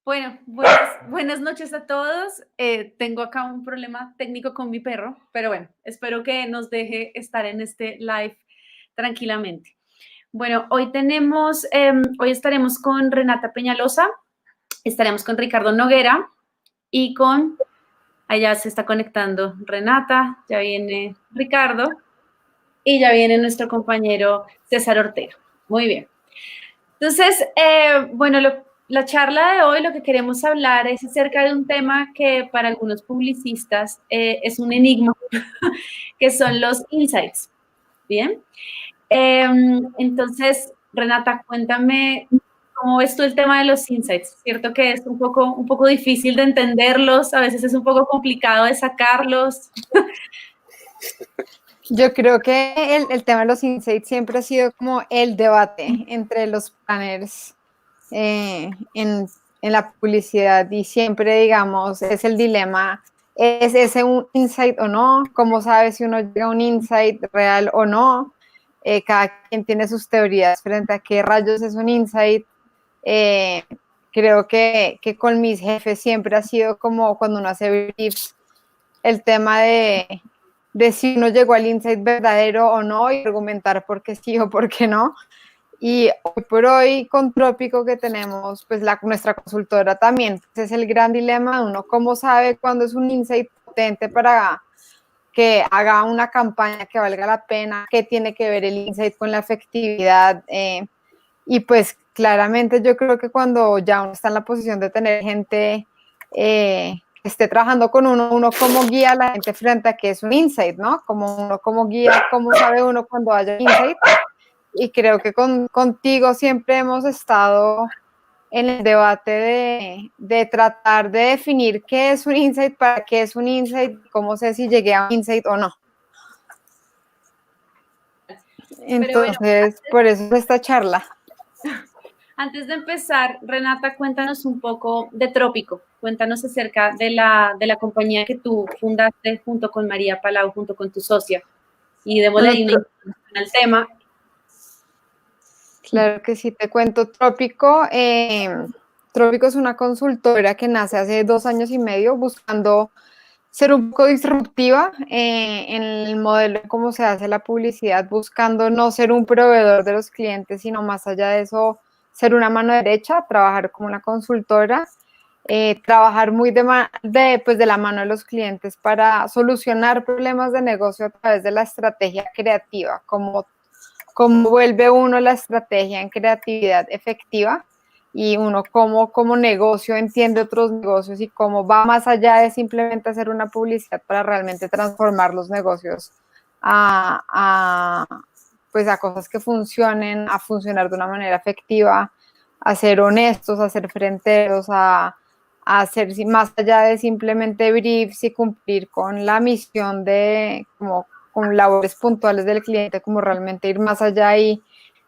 Bueno, buenas noches a todos. Tengo acá un problema técnico con mi perro, pero bueno, espero que nos deje estar en este live tranquilamente. Bueno, hoy estaremos con Renata Peñalosa, estaremos con Ricardo Noguera y allá se está conectando Renata, ya viene Ricardo y ya viene nuestro compañero César Ortega. Muy bien. Entonces, bueno, la charla de hoy lo que queremos hablar es acerca de un tema que para algunos publicistas es un enigma, que son los insights. Bien. Entonces, Renata, cuéntame cómo ves tú el tema de los insights. Cierto que es un poco difícil de entenderlos, a veces es un poco complicado de sacarlos. Yo creo que el tema de los insights siempre ha sido como el debate entre los planners en la publicidad y siempre, digamos, es el dilema, ¿es ese un insight o no? ¿Cómo sabes si uno llega a un insight real o no? Cada quien tiene sus teorías frente a qué rayos es un insight. Creo que con mis jefes siempre ha sido como cuando uno hace briefs, el tema de si uno llegó al insight verdadero o no y argumentar por qué sí o por qué no. Y hoy por hoy con Trópico que tenemos, pues nuestra consultora también, pues es el gran dilema de uno, cómo sabe cuándo es un insight potente para que haga una campaña que valga la pena, qué tiene que ver el insight con la efectividad. Y pues claramente yo creo que cuando ya uno está en la posición de tener gente que esté trabajando con uno cómo guía a la gente frente a qué es un insight, ¿no? Como uno cómo guía, cómo sabe uno cuando haya un insight. Y creo que contigo siempre hemos estado en el debate de tratar de definir qué es un insight, para qué es un insight, cómo sé si llegué a un insight o no. Entonces, bueno, por eso es esta charla. Antes de empezar, Renata, cuéntanos un poco de Trópico. Cuéntanos acerca de la compañía que tú fundaste junto con María Palau, junto con tu socia. Y démosle ahí una introducción al tema. Claro que sí, te cuento. Trópico es una consultora que nace hace 2 años y medio buscando ser un poco disruptiva en el modelo de cómo se hace la publicidad, buscando no ser un proveedor de los clientes, sino más allá de eso, ser una mano derecha, trabajar como una consultora, trabajar muy pues de la mano de los clientes para solucionar problemas de negocio a través de la estrategia creativa, como cómo vuelve uno la estrategia en creatividad efectiva y uno como negocio entiende otros negocios y cómo va más allá de simplemente hacer una publicidad para realmente transformar los negocios pues a cosas que funcionen, a funcionar de una manera efectiva, a ser honestos, a ser fronteros, a hacer más allá de simplemente briefs y cumplir con la misión de como con labores puntuales del cliente, como realmente ir más allá y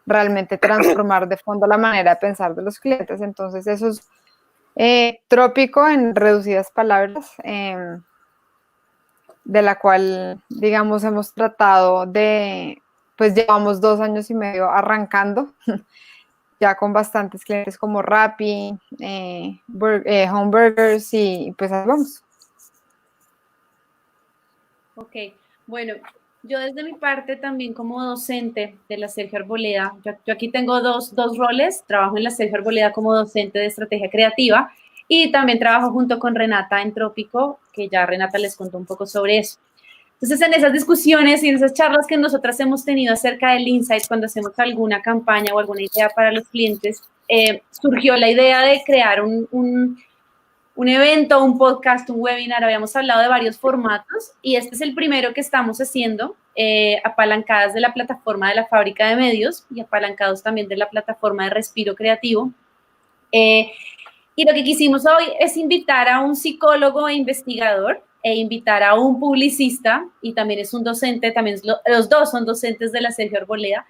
realmente transformar de fondo la manera de pensar de los clientes. Entonces eso es Trópico en reducidas palabras, de la cual, digamos, hemos tratado pues llevamos 2 años y medio arrancando, ya con bastantes clientes como Rappi, Home Burgers y pues ahí vamos. Ok, bueno, yo desde mi parte también como docente de la Sergio Arboleda, yo aquí tengo dos roles, trabajo en la Sergio Arboleda como docente de estrategia creativa y también trabajo junto con Renata en Trópico, que ya Renata les contó un poco sobre eso. Entonces, en esas discusiones y en esas charlas que nosotras hemos tenido acerca del insight, cuando hacemos alguna campaña o alguna idea para los clientes, surgió la idea de crear un evento, un podcast, un webinar, habíamos hablado de varios formatos y este es el primero que estamos haciendo, apalancadas de la plataforma de la Fábrica de Medios y apalancados también de la plataforma de Respiro Creativo. Y lo que quisimos hoy es invitar a un psicólogo e investigador e invitar a un publicista y también es un docente, también los dos son docentes de la Sergio Arboleda,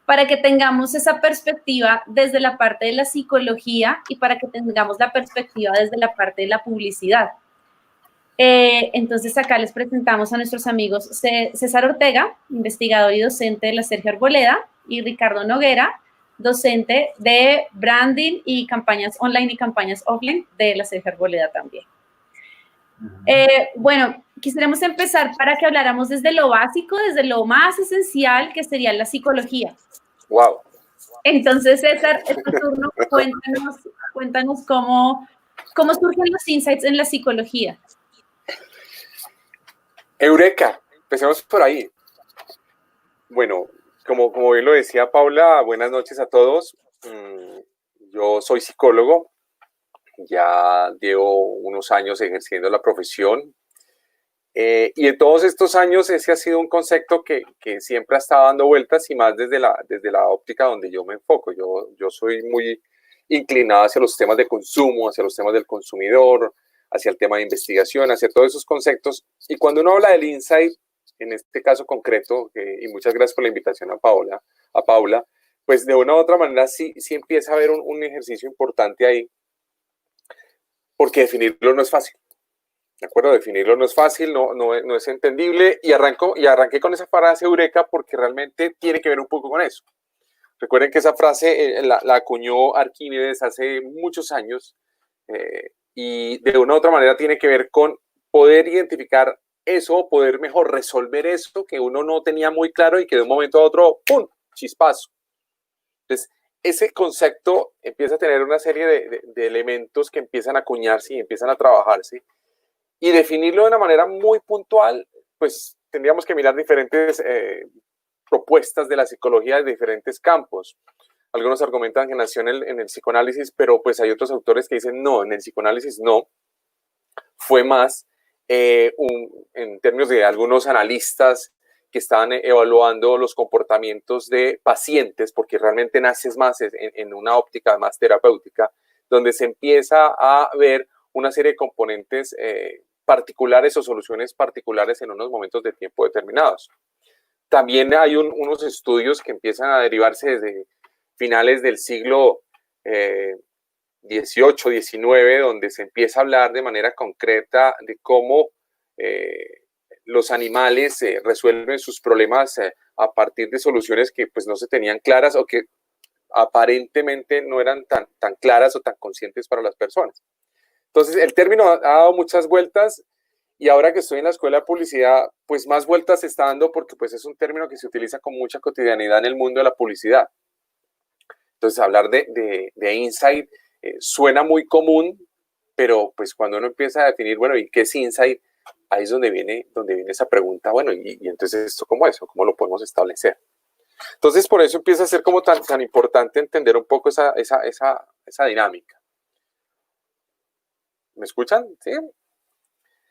para que tengamos esa perspectiva desde la parte de la psicología y para que tengamos la perspectiva desde la parte de la publicidad. Entonces acá les presentamos a nuestros amigos César Ortega, investigador y docente de la Sergio Arboleda, y Ricardo Noguera, docente de branding y campañas online y campañas offline de la Sergio Arboleda también. Bueno, quisiéramos empezar para que habláramos desde lo básico, desde lo más esencial, que sería la psicología. ¡Wow! Entonces, César, es tu turno. Cuéntanos cómo surgen los insights en la psicología. Eureka, empecemos por ahí. Bueno, como bien lo decía Paula, buenas noches a todos. Yo soy psicólogo, ya llevo unos años ejerciendo la profesión. Y en todos estos años ese ha sido un concepto que siempre ha estado dando vueltas y más desde la óptica donde yo me enfoco. Yo soy muy inclinado hacia los temas de consumo, hacia los temas del consumidor, hacia el tema de investigación, hacia todos esos conceptos. Y cuando uno habla del insight, en este caso concreto, y muchas gracias por la invitación a Paula, pues de una u otra manera sí empieza a haber un ejercicio importante ahí, porque definirlo no es fácil. ¿De acuerdo? Definirlo no es fácil, no es entendible, y arranqué con esa frase eureka porque realmente tiene que ver un poco con eso. Recuerden que esa frase la acuñó Arquímedes hace muchos años, y de una u otra manera tiene que ver con poder identificar eso, poder mejor resolver eso que uno no tenía muy claro y que de un momento a otro, ¡pum!, chispazo. Entonces, ese concepto empieza a tener una serie de elementos que empiezan a acuñarse y empiezan a trabajarse. Y definirlo de una manera muy puntual, pues tendríamos que mirar diferentes propuestas de la psicología de diferentes campos. Algunos argumentan que nació en el psicoanálisis, pero pues hay otros autores que dicen no, en el psicoanálisis no. Fue más en términos de algunos analistas que estaban evaluando los comportamientos de pacientes, porque realmente naces más en una óptica más terapéutica, donde se empieza a ver una serie de componentes particulares o soluciones particulares en unos momentos de tiempo determinados. También hay unos estudios que empiezan a derivarse desde finales del siglo XVIII, XIX, donde se empieza a hablar de manera concreta de cómo los animales resuelven sus problemas a partir de soluciones que pues no se tenían claras o que aparentemente no eran tan claras o tan conscientes para las personas. Entonces, el término ha dado muchas vueltas y ahora que estoy en la escuela de publicidad, pues más vueltas se está dando porque pues es un término que se utiliza con mucha cotidianidad en el mundo de la publicidad. Entonces, hablar de insight suena muy común, pero pues cuando uno empieza a definir, bueno, ¿y qué es insight? Ahí es donde viene esa pregunta, bueno, ¿y entonces esto cómo es? ¿Cómo lo podemos establecer? Entonces, por eso empieza a ser como tan importante entender un poco esa dinámica. ¿Me escuchan? ¿Sí?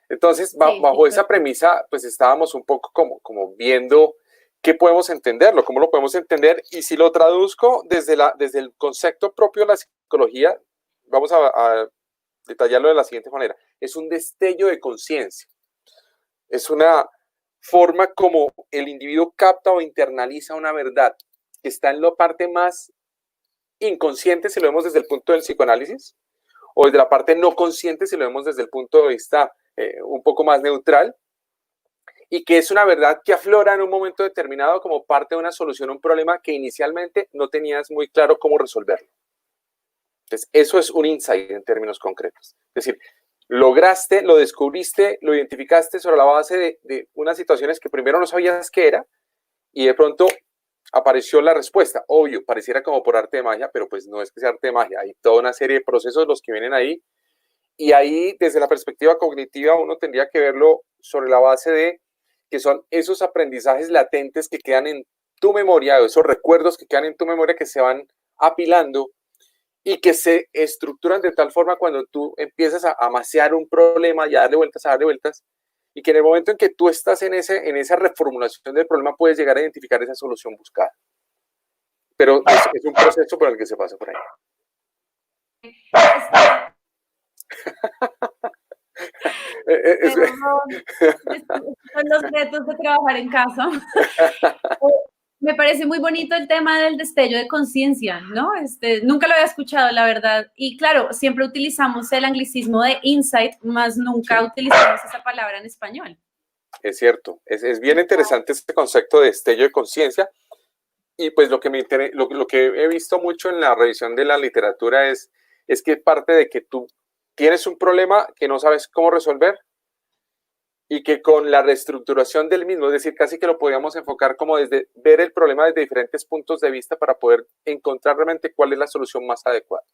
Entonces, bajo esa premisa, pues estábamos un poco como viendo qué podemos entenderlo, cómo lo podemos entender, y si lo traduzco desde el concepto propio de la psicología, vamos a detallarlo de la siguiente manera. Es un destello de conciencia. Es una forma como el individuo capta o internaliza una verdad que está en la parte más inconsciente, si lo vemos desde el punto del psicoanálisis, o desde la parte no consciente, si lo vemos desde el punto de vista un poco más neutral, y que es una verdad que aflora en un momento determinado como parte de una solución a un problema que inicialmente no tenías muy claro cómo resolverlo. Entonces, eso es un insight en términos concretos. Es decir, lograste, lo descubriste, lo identificaste sobre la base de unas situaciones que primero no sabías qué era, y de pronto apareció la respuesta. Obvio, pareciera como por arte de magia, pero pues no es que sea arte de magia. Hay toda una serie de procesos los que vienen ahí, y ahí desde la perspectiva cognitiva uno tendría que verlo sobre la base de que son esos aprendizajes latentes que quedan en tu memoria, o esos recuerdos que quedan en tu memoria que se van apilando y que se estructuran de tal forma cuando tú empiezas a amasear un problema y a darle vueltas, y que en el momento en que tú estás en esa reformulación del problema puedes llegar a identificar esa solución buscada. Pero es un proceso por el que se pasa por ahí. Son los retos de trabajar en casa. Me parece muy bonito el tema del destello de conciencia, ¿no? Nunca lo había escuchado, la verdad. Y claro, siempre utilizamos el anglicismo de insight, más nunca utilizamos esa palabra en español. Es cierto. Es bien interesante este concepto de destello de conciencia. Y pues lo que he visto mucho en la revisión de la literatura es que parte de que tú tienes un problema que no sabes cómo resolver y que con la reestructuración del mismo, es decir, casi que lo podríamos enfocar como desde ver el problema desde diferentes puntos de vista para poder encontrar realmente cuál es la solución más adecuada.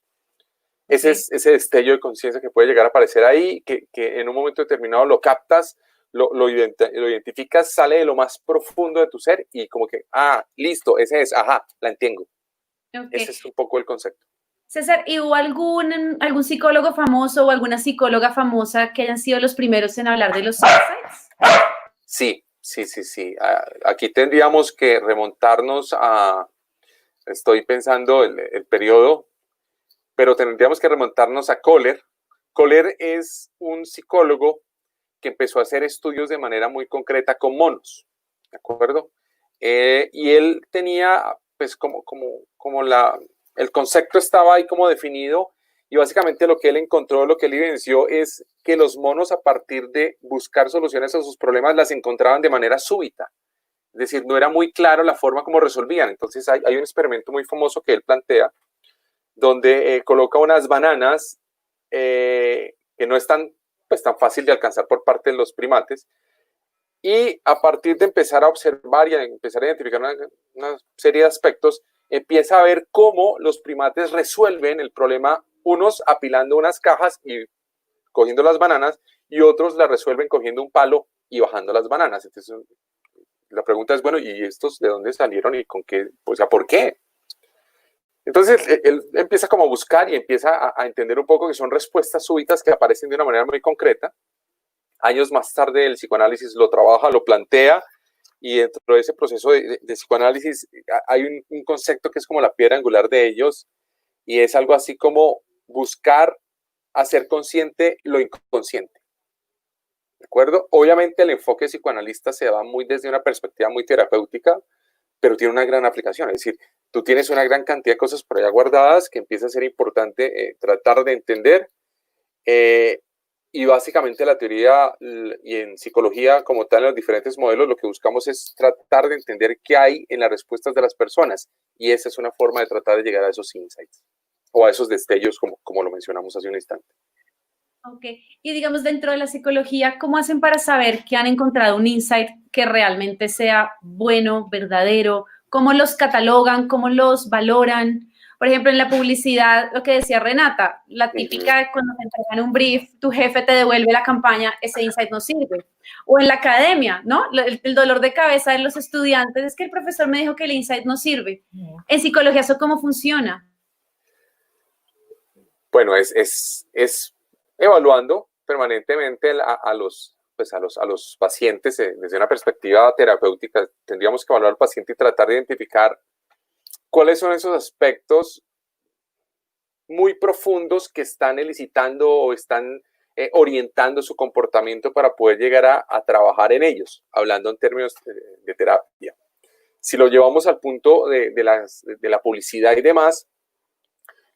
Okay. Ese destello de conciencia que puede llegar a aparecer ahí, que en un momento determinado lo captas, lo identificas, sale de lo más profundo de tu ser y como que, listo, ese es, la entiendo. Okay. Ese es un poco el concepto. César, ¿y hubo algún psicólogo famoso o alguna psicóloga famosa que hayan sido los primeros en hablar de los insights? Sí. Aquí tendríamos que remontarnos estoy pensando el periodo, pero tendríamos que remontarnos a Kohler. Kohler es un psicólogo que empezó a hacer estudios de manera muy concreta con monos, ¿de acuerdo? Y él tenía, pues, el concepto estaba ahí como definido, y básicamente lo que él encontró, lo que él evidenció es que los monos, a partir de buscar soluciones a sus problemas, las encontraban de manera súbita. Es decir, no era muy claro la forma como resolvían. Entonces hay un experimento muy famoso que él plantea, donde coloca unas bananas que no están pues tan fácil de alcanzar por parte de los primates, y a partir de empezar a observar y a empezar a identificar una serie de aspectos, empieza a ver cómo los primates resuelven el problema, unos apilando unas cajas y cogiendo las bananas, y otros la resuelven cogiendo un palo y bajando las bananas. Entonces la pregunta es, bueno, ¿y estos de dónde salieron y con qué? O sea, ¿por qué? Entonces él empieza como a buscar y empieza a entender un poco que son respuestas súbitas que aparecen de una manera muy concreta. Años más tarde el psicoanálisis lo trabaja, lo plantea, y dentro de ese proceso de psicoanálisis hay un concepto que es como la piedra angular de ellos, y es algo así como buscar hacer consciente lo inconsciente. ¿De acuerdo? Obviamente el enfoque psicoanalista se da muy desde una perspectiva muy terapéutica, pero tiene una gran aplicación. Es decir, tú tienes una gran cantidad de cosas por allá guardadas que empieza a ser importante tratar de entender. Y básicamente la teoría y en psicología como tal, en los diferentes modelos, lo que buscamos es tratar de entender qué hay en las respuestas de las personas. Y esa es una forma de tratar de llegar a esos insights o a esos destellos como lo mencionamos hace un instante. Ok, y digamos dentro de la psicología, ¿cómo hacen para saber que han encontrado un insight que realmente sea bueno, verdadero? ¿Cómo los catalogan? ¿Cómo los valoran? Por ejemplo, en la publicidad, lo que decía Renata, la típica cuando te entregan un brief, tu jefe te devuelve la campaña, ese insight no sirve. O en la academia, ¿no? El dolor de cabeza de los estudiantes es que el profesor me dijo que el insight no sirve. En psicología, ¿eso cómo funciona? Bueno, es evaluando permanentemente a los pacientes desde una perspectiva terapéutica. Tendríamos que evaluar al paciente y tratar de identificar cuáles son esos aspectos muy profundos que están elicitando o están orientando su comportamiento para poder llegar a trabajar en ellos, hablando en términos de terapia. Si lo llevamos al punto de la publicidad y demás,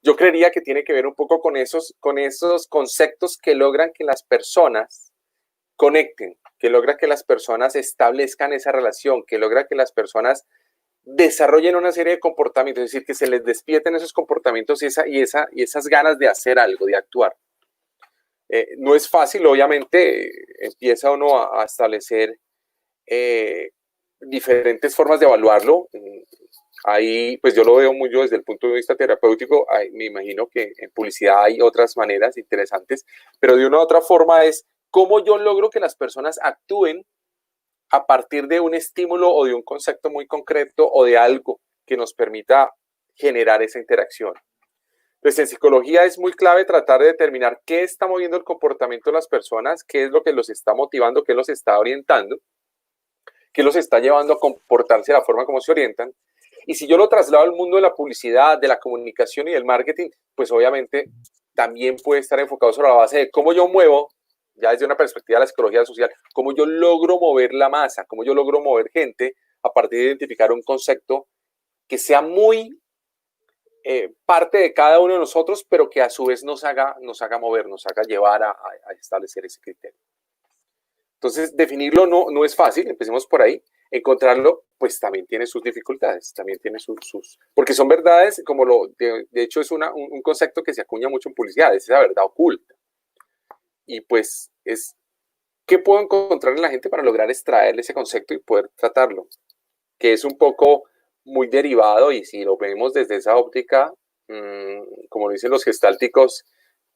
yo creería que tiene que ver un poco con esos conceptos que logran que las personas conecten, que logra que las personas establezcan esa relación, que logra que las personas desarrollen una serie de comportamientos, es decir, que se les despierten esos comportamientos y esas ganas de hacer algo, de actuar. No es fácil, obviamente, empieza uno a establecer diferentes formas de evaluarlo. Ahí, pues yo lo veo muy yo desde el punto de vista terapéutico. Me imagino que en publicidad hay otras maneras interesantes, pero de una u otra forma es cómo yo logro que las personas actúen a partir de un estímulo o de un concepto muy concreto o de algo que nos permita generar esa interacción. Pues en psicología es muy clave tratar de determinar qué está moviendo el comportamiento de las personas, qué es lo que los está motivando, qué los está orientando, qué los está llevando a comportarse de la forma como se orientan. Y si yo lo traslado al mundo de la publicidad, de la comunicación y del marketing, pues obviamente también puede estar enfocado sobre la base de cómo yo muevo, ya desde una perspectiva de la psicología social, cómo yo logro mover la masa, cómo yo logro mover gente a partir de identificar un concepto que sea muy parte de cada uno de nosotros, pero que a su vez nos haga mover, nos haga llevar a establecer ese criterio. Entonces, definirlo no es fácil, empecemos por ahí. Encontrarlo, pues también tiene sus dificultades, también tiene porque son verdades, de hecho es un concepto que se acuña mucho en publicidad, es esa verdad oculta. Y pues ¿qué puedo encontrar en la gente para lograr extraerle ese concepto y poder tratarlo? Que es un poco muy derivado, y si lo vemos desde esa óptica, como dicen los gestálticos,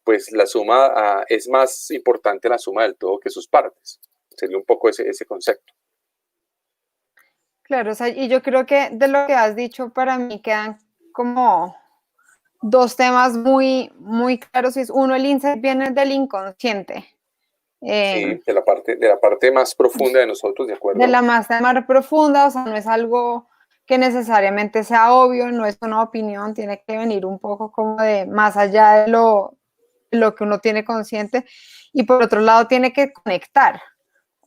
pues la suma es más importante la suma del todo que sus partes. Sería un poco ese concepto. Claro, o sea, y yo creo que de lo que has dicho, para mí quedan como dos temas muy, muy claros. Uno, el insight viene del inconsciente. Sí, de la parte más profunda de nosotros, ¿de acuerdo? De la más profunda, o sea, no es algo que necesariamente sea obvio, no es una opinión, tiene que venir un poco como de más allá de lo que uno tiene consciente. Y por otro lado, tiene que conectar.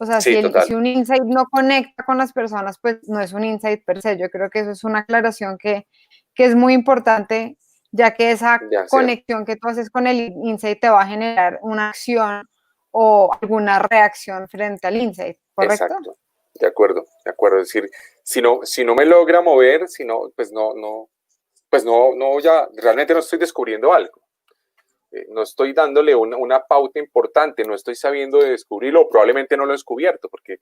O sea, sí, si un insight no conecta con las personas, pues no es un insight per se. Yo creo que eso es una aclaración que es muy importante, ya que esa conexión que tú haces con el insight te va a generar una acción o alguna reacción frente al insight, ¿correcto? Exacto, de acuerdo. Es decir, si no me logra mover, pues ya realmente no estoy descubriendo algo. No estoy dándole una pauta importante, no estoy sabiendo de descubrirlo, o probablemente no lo he descubierto, porque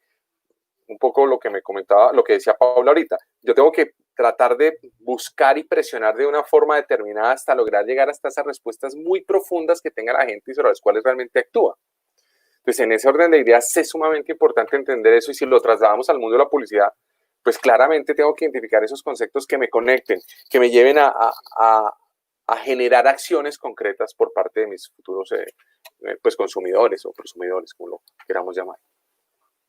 un poco lo que me comentaba, lo que decía Paula ahorita, yo tengo que tratar de buscar y presionar de una forma determinada hasta lograr llegar hasta esas respuestas muy profundas que tenga la gente y sobre las cuales realmente actúa. Entonces, en ese orden de ideas es sumamente importante entender eso, y si lo trasladamos al mundo de la publicidad, pues claramente tengo que identificar esos conceptos que me conecten, que me lleven a generar acciones concretas por parte de mis futuros pues consumidores o prosumidores, como lo queramos llamar.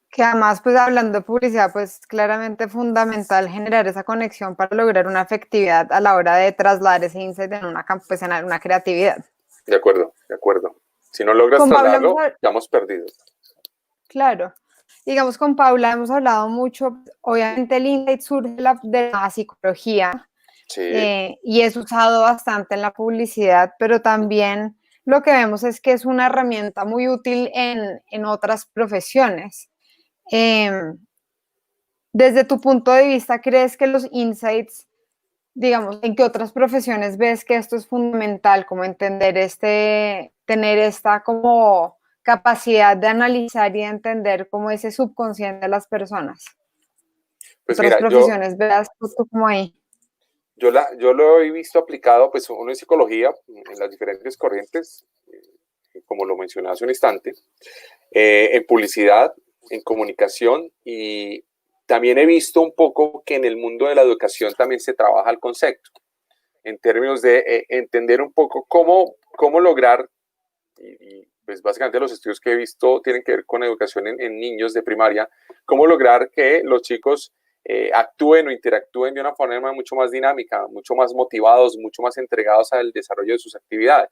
Que además, pues hablando de publicidad, pues claramente fundamental generar esa conexión para lograr una efectividad a la hora de trasladar ese insight en una creatividad. De acuerdo. Si no logras trasladarlo, estamos perdidos. Claro. Digamos, con Paula hemos hablado mucho, obviamente el insight surge de la psicología, sí. Y es usado bastante en la publicidad, pero también lo que vemos es que es una herramienta muy útil en otras profesiones. Desde tu punto de vista, ¿crees que los insights, digamos, en qué otras profesiones ves que esto es fundamental, como entender tener esta como capacidad de analizar y de entender cómo ese subconsciente de las personas? Pues otras profesiones, veas tú como ahí. Yo lo he visto aplicado, pues uno en psicología, en las diferentes corrientes, como lo mencioné hace un instante, en publicidad, en comunicación, y también he visto un poco que en el mundo de la educación también se trabaja el concepto, en términos de entender un poco cómo lograr, y pues básicamente los estudios que he visto tienen que ver con educación en niños de primaria, cómo lograr que los chicos actúen o interactúen de una forma mucho más dinámica, mucho más motivados, mucho más entregados al desarrollo de sus actividades.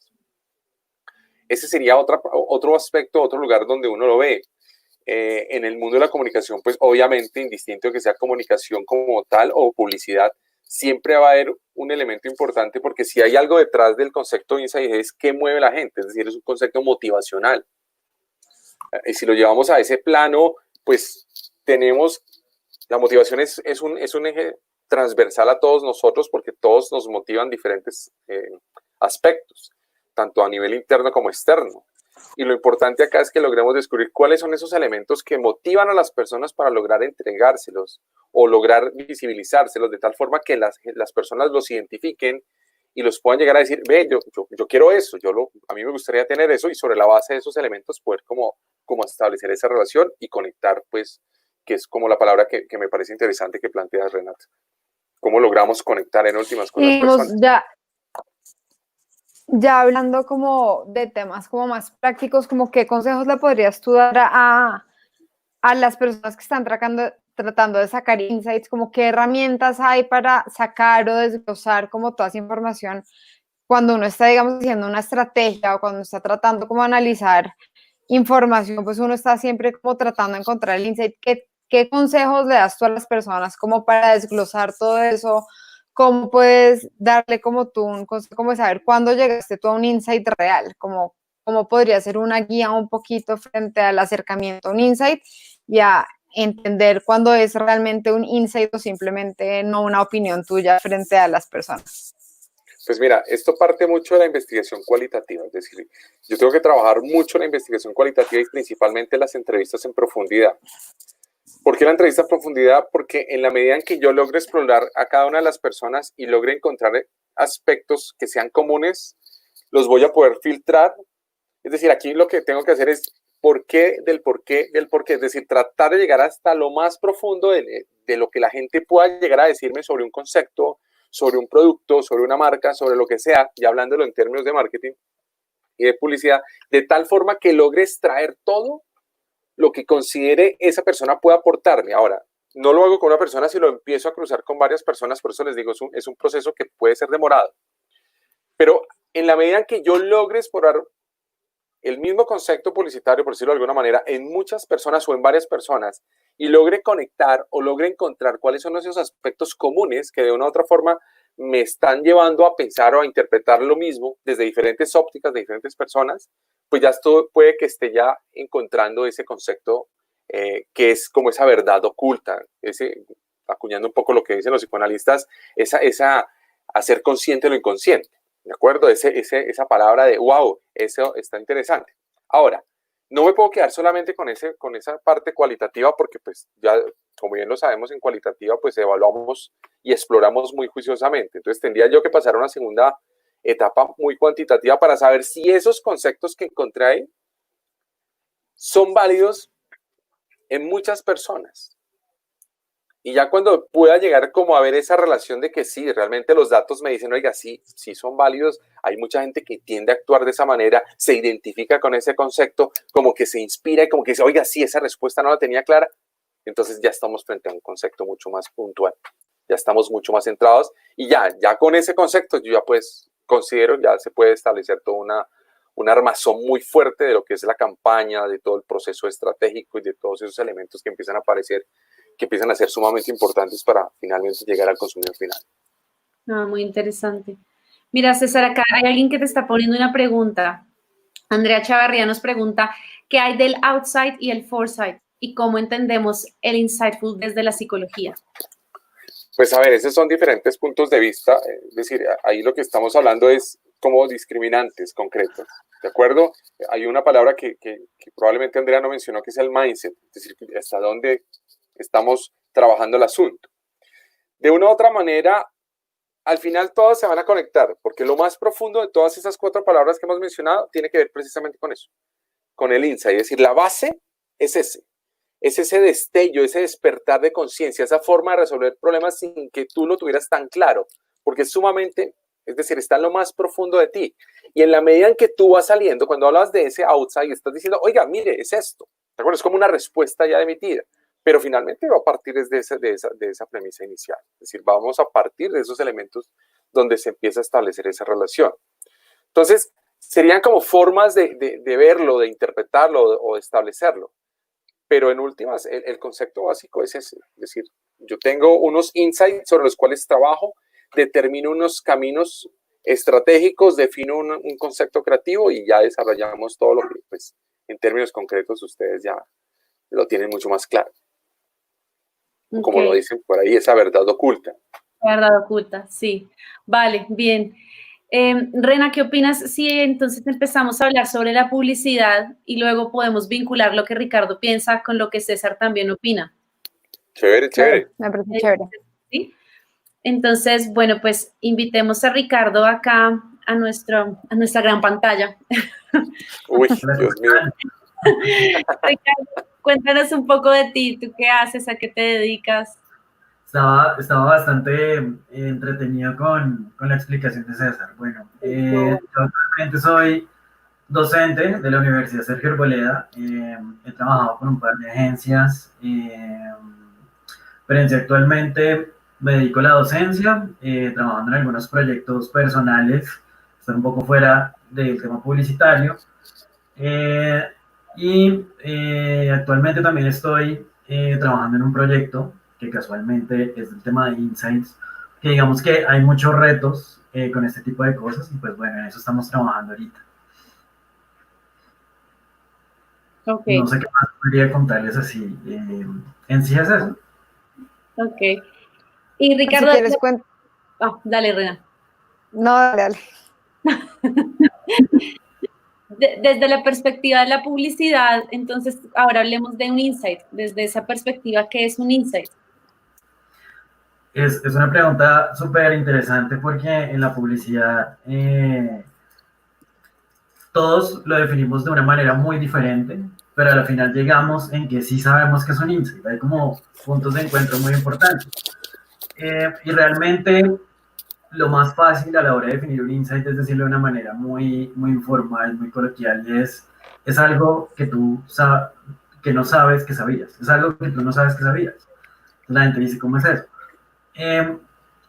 Ese sería otro aspecto, otro lugar donde uno lo ve. En el mundo de la comunicación, pues obviamente, indistinto que sea comunicación como tal o publicidad, siempre va a haber un elemento importante, porque si hay algo detrás del concepto de insight es qué mueve a la gente, es decir, es un concepto motivacional. Y si lo llevamos a ese plano, pues tenemos, la motivación es un eje transversal a todos nosotros, porque todos nos motivan diferentes aspectos, tanto a nivel interno como externo. Y lo importante acá es que logremos descubrir cuáles son esos elementos que motivan a las personas para lograr entregárselos o lograr visibilizárselos de tal forma que las personas los identifiquen y los puedan llegar a decir, ve, yo quiero eso, a mí me gustaría tener eso, y sobre la base de esos elementos poder como establecer esa relación y conectar, pues, que es como la palabra que me parece interesante que planteas, Renata. ¿Cómo logramos conectar en últimas con las personas? Ya hablando como de temas como más prácticos, como qué consejos le podrías tú dar a las personas que están tratando de sacar insights, como qué herramientas hay para sacar o desglosar como toda esa información cuando uno está, digamos, haciendo una estrategia o cuando está tratando como analizar información, pues uno está siempre como tratando de encontrar el insight. ¿Qué consejos le das tú a las personas como para desglosar todo eso? ¿Cómo puedes darle como tú un consejo, como saber cuándo llegaste tú a un insight real? Como cómo podría ser una guía un poquito frente al acercamiento a un insight y a entender cuándo es realmente un insight o simplemente no una opinión tuya frente a las personas. Pues mira, esto parte mucho de la investigación cualitativa, es decir, yo tengo que trabajar mucho la investigación cualitativa y principalmente las entrevistas en profundidad. ¿Por qué la entrevista en profundidad? Porque en la medida en que yo logre explorar a cada una de las personas y logre encontrar aspectos que sean comunes, los voy a poder filtrar. Es decir, aquí lo que tengo que hacer es por qué, es decir, tratar de llegar hasta lo más profundo de lo que la gente pueda llegar a decirme sobre un concepto, sobre un producto, sobre una marca, sobre lo que sea, ya hablándolo en términos de marketing y de publicidad, de tal forma que logre extraer todo lo que considere esa persona puede aportarme. Ahora, no lo hago con una persona, si lo empiezo a cruzar con varias personas, por eso les digo, es un proceso que puede ser demorado. Pero en la medida en que yo logre explorar el mismo concepto publicitario, por decirlo de alguna manera, en muchas personas o en varias personas, y logre conectar o logre encontrar cuáles son esos aspectos comunes que de una u otra forma me están llevando a pensar o a interpretar lo mismo desde diferentes ópticas de diferentes personas, pues ya esto puede que esté ya encontrando ese concepto que es como esa verdad oculta, acuñando un poco lo que dicen los psicoanalistas, esa hacer consciente lo inconsciente, ¿de acuerdo? Esa palabra de wow, eso está interesante. Ahora, no me puedo quedar solamente con esa parte cualitativa porque pues ya, como bien lo sabemos, en cualitativa pues evaluamos y exploramos muy juiciosamente. Entonces tendría yo que pasar a una segunda etapa muy cuantitativa para saber si esos conceptos que encontré ahí son válidos en muchas personas. Y ya cuando pueda llegar como a ver esa relación de que sí, realmente los datos me dicen, oiga, sí son válidos, hay mucha gente que tiende a actuar de esa manera, se identifica con ese concepto, como que se inspira y como que dice, oiga, sí, esa respuesta no la tenía clara, entonces ya estamos frente a un concepto mucho más puntual, ya estamos mucho más centrados y ya con ese concepto yo ya pues considero, ya se puede establecer toda una armazón muy fuerte de lo que es la campaña, de todo el proceso estratégico y de todos esos elementos que empiezan a aparecer, que empiezan a ser sumamente importantes para finalmente llegar al consumidor final. Muy interesante. Mira, César, acá hay alguien que te está poniendo una pregunta. Andrea Chavarría nos pregunta, ¿qué hay del outside y el foresight? ¿Y cómo entendemos el insightful desde la psicología? Pues a ver, esos son diferentes puntos de vista. Es decir, ahí lo que estamos hablando es como discriminantes concretos, ¿de acuerdo? Hay una palabra que probablemente Andrea no mencionó, que es el mindset, es decir, hasta dónde estamos trabajando el asunto. De una u otra manera, al final todas se van a conectar, porque lo más profundo de todas esas 4 palabras que hemos mencionado tiene que ver precisamente con eso, con el insight. Es decir, la base es ese destello, ese despertar de conciencia, esa forma de resolver problemas sin que tú lo tuvieras tan claro, porque es sumamente, es decir, está en lo más profundo de ti. Y en la medida en que tú vas saliendo, cuando hablas de ese outside, estás diciendo, oiga, mire, es esto. ¿De acuerdo? Es como una respuesta ya emitida. Pero finalmente va a partir de esa premisa inicial. Es decir, vamos a partir de esos elementos donde se empieza a establecer esa relación. Entonces, serían como formas de verlo, de interpretarlo o de establecerlo. Pero en últimas, el concepto básico es ese. Es decir, yo tengo unos insights sobre los cuales trabajo, determino unos caminos estratégicos, defino un concepto creativo y ya desarrollamos todo lo que, pues, en términos concretos, ustedes ya lo tienen mucho más claro. Okay. Como lo dicen por ahí, esa verdad oculta. La verdad oculta, sí. Vale, bien. Rena, ¿qué opinas si entonces empezamos a hablar sobre la publicidad y luego podemos vincular lo que Ricardo piensa con lo que César también opina? Chévere, chévere. Me parece chévere. ¿Sí? Entonces, bueno, pues invitemos a Ricardo acá a nuestra gran pantalla. Uy, Dios mío. Ricardo, cuéntanos un poco de ti, ¿tú qué haces? ¿A qué te dedicas? Estaba bastante entretenido con la explicación de César. Bueno, yo actualmente soy docente de la Universidad Sergio Arboleda. He trabajado con un par de agencias, pero actualmente me dedico a la docencia, trabajando en algunos proyectos personales, estoy un poco fuera del tema publicitario. Actualmente también estoy trabajando en un proyecto que casualmente es el tema de insights, que digamos que hay muchos retos con este tipo de cosas y pues bueno, en eso estamos trabajando ahorita. Ok, No sé qué más podría contarles así. En sí es eso. ok. Y Si Ricardo, quieres, cuenta. dale, Rena. No, dale, dale. Desde la perspectiva de la publicidad, entonces ahora hablemos de un insight. Desde esa perspectiva, ¿qué es un insight? Es una pregunta súper interesante porque en la publicidad todos lo definimos de una manera muy diferente, pero al final llegamos en que sí sabemos que es un insight. Hay como puntos de encuentro muy importantes. Y realmente lo más fácil a la hora de definir un insight es decirlo de una manera muy, muy informal, muy coloquial, y es algo que que no sabes que sabías. Es algo que tú no sabes que sabías. La gente dice, ¿cómo es eso? Eh,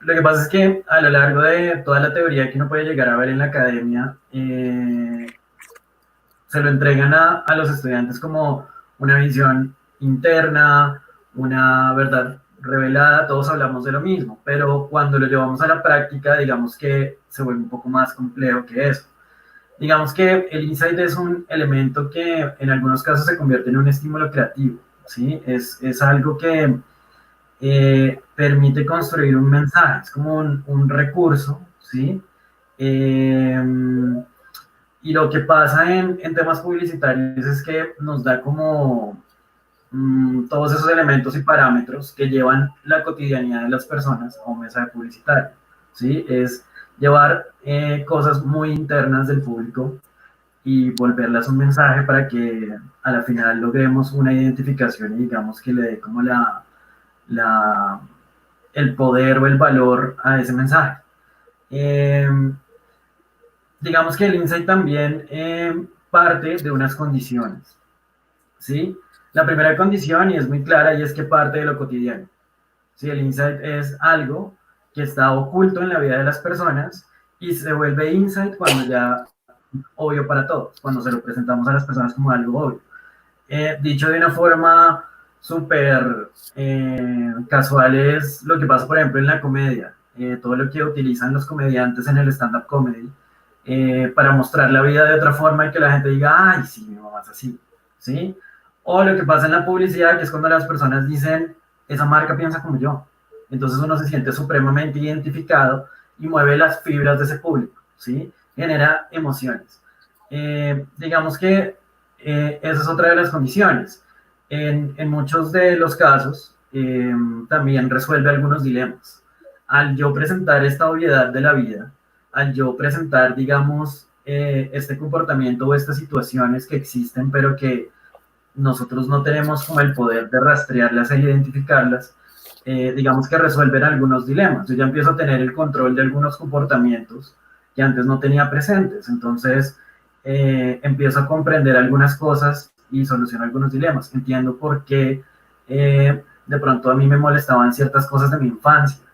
lo que pasa es que a lo largo de toda la teoría que uno puede llegar a ver en la academia, se lo entregan a los estudiantes como una visión interna, una verdad revelada, todos hablamos de lo mismo, pero cuando lo llevamos a la práctica, digamos que se vuelve un poco más complejo que eso. Digamos que el insight es un elemento que en algunos casos se convierte en un estímulo creativo, ¿sí? Es algo que permite construir un mensaje, es como un recurso, ¿sí? Eh, y lo que pasa en temas publicitarios es que nos da como todos esos elementos y parámetros que llevan la cotidianidad de las personas a un mensaje publicitario, ¿sí? Es llevar cosas muy internas del público y volverlas un mensaje para que a la final logremos una identificación y digamos que le dé como la, el poder o el valor a ese mensaje. Eh, digamos que el insight también parte de unas condiciones, ¿sí? La primera condición, y es muy clara, y es que parte de lo cotidiano. ¿Sí? El insight es algo que está oculto en la vida de las personas y se vuelve insight cuando ya obvio para todos, cuando se lo presentamos a las personas como algo obvio. Dicho de una forma súper casual es lo que pasa, por ejemplo, en la comedia. Todo lo que utilizan los comediantes en el stand-up comedy para mostrar la vida de otra forma y que la gente diga, ay, sí, mi mamá es así, ¿sí? O lo que pasa en la publicidad, que es cuando las personas dicen, esa marca piensa como yo. Entonces uno se siente supremamente identificado y mueve las fibras de ese público, ¿sí? Genera emociones. Digamos que esa es otra de las condiciones. En muchos de los casos también resuelve algunos dilemas. Al yo presentar esta obviedad de la vida, al yo presentar, digamos, este comportamiento o estas situaciones que existen, pero que nosotros no tenemos como el poder de rastrearlas e identificarlas, digamos que resuelven algunos dilemas. Yo ya empiezo a tener el control de algunos comportamientos que antes no tenía presentes. Entonces, empiezo a comprender algunas cosas y soluciono algunos dilemas. Entiendo por qué de pronto a mí me molestaban ciertas cosas de mi infancia.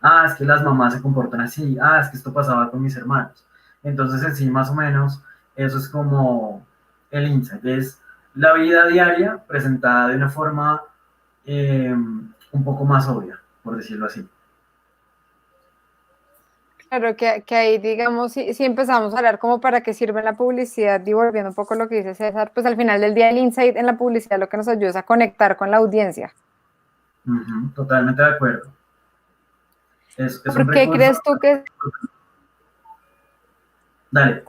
Ah, es que las mamás se comportan así. Ah, es que esto pasaba con mis hermanos. Entonces, en sí, más o menos, eso es como el insight. Es la vida diaria presentada de una forma un poco más obvia, por decirlo así. Claro que ahí, digamos, si empezamos a hablar como para qué sirve la publicidad y volviendo un poco a lo que dice César, pues al final del día el insight en la publicidad lo que nos ayuda es a conectar con la audiencia. Totalmente de acuerdo. Es un ¿Por qué recurso. crees tú que Dale.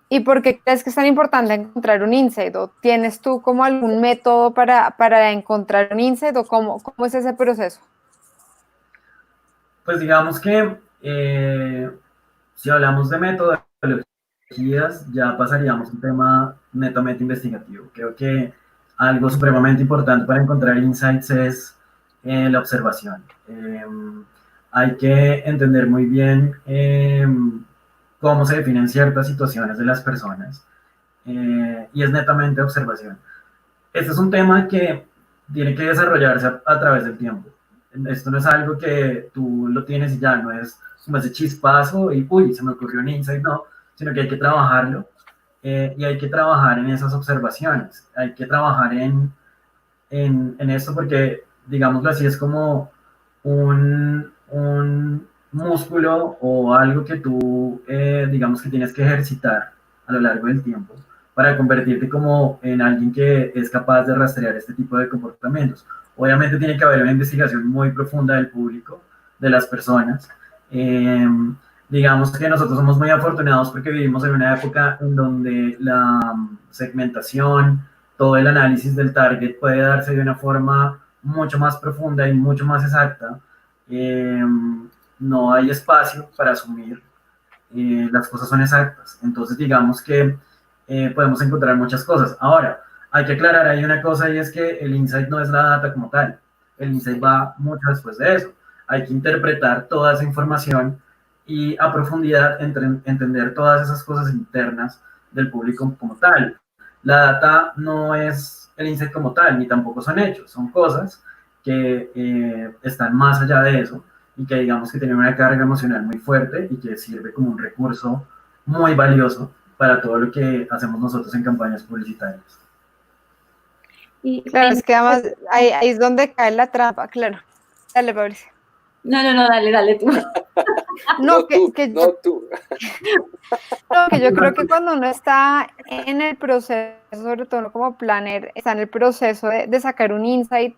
¿Y por qué crees que es tan importante encontrar un insight? ¿O tienes tú como algún método para encontrar un insight? ¿O cómo es ese proceso? Pues digamos que si hablamos de metodologías, ya pasaríamos a un tema netamente investigativo. Creo que algo supremamente importante para encontrar insights es la observación. Hay que entender muy bien cómo se definen ciertas situaciones de las personas y es netamente observación. Este es un tema que tiene que desarrollarse a través del tiempo. Esto no es algo que tú lo tienes y ya, no es como ese chispazo y uy, se me ocurrió un insight, no, sino que hay que trabajarlo y hay que trabajar en esas observaciones, hay que trabajar en esto porque, digámoslo así, es como un músculo o algo que tú, digamos que tienes que ejercitar a lo largo del tiempo para convertirte como en alguien que es capaz de rastrear este tipo de comportamientos. Obviamente tiene que haber una investigación muy profunda del público, de las personas. Digamos que nosotros somos muy afortunados porque vivimos en una época en donde la segmentación, todo el análisis del target puede darse de una forma mucho más profunda y mucho más exacta. No hay espacio para asumir las cosas son exactas. Entonces, digamos que podemos encontrar muchas cosas. Ahora, hay que aclarar ahí una cosa y es que el insight no es la data como tal. El insight va mucho después de eso. Hay que interpretar toda esa información y a profundidad entender todas esas cosas internas del público como tal. La data no es el insight como tal, ni tampoco son hechos, son cosas que están más allá de eso y que digamos que tiene una carga emocional muy fuerte y que sirve como un recurso muy valioso para todo lo que hacemos nosotros en campañas publicitarias. Y Claro, es que además ahí es donde cae la trampa, claro. Dale, Fabricio. no, dale tú. No, no tú. No, que yo creo que cuando uno está en el proceso, sobre todo como planner, está en el proceso de sacar un insight.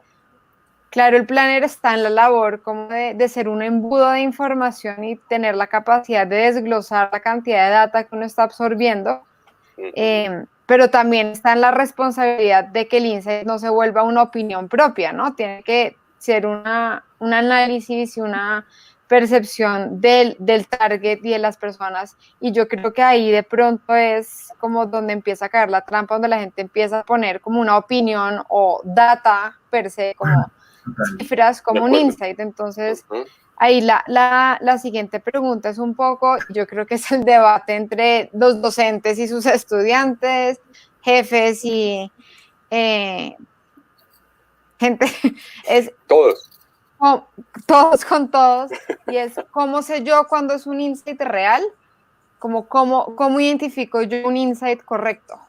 Claro, el planner está en la labor como de ser un embudo de información y tener la capacidad de desglosar la cantidad de data que uno está absorbiendo, pero también está en la responsabilidad de que el insight no se vuelva una opinión propia, ¿no? Tiene que ser un análisis y una percepción del target y de las personas, y yo creo que ahí de pronto es como donde empieza a caer la trampa, donde la gente empieza a poner como una opinión o data per se, como cifras, como un insight. Entonces, ahí la siguiente pregunta es un poco, yo creo que es el debate entre los docentes y sus estudiantes, jefes y gente, es todos con todos, y es cómo sé yo cuando es un insight real, cómo identifico yo un insight correcto.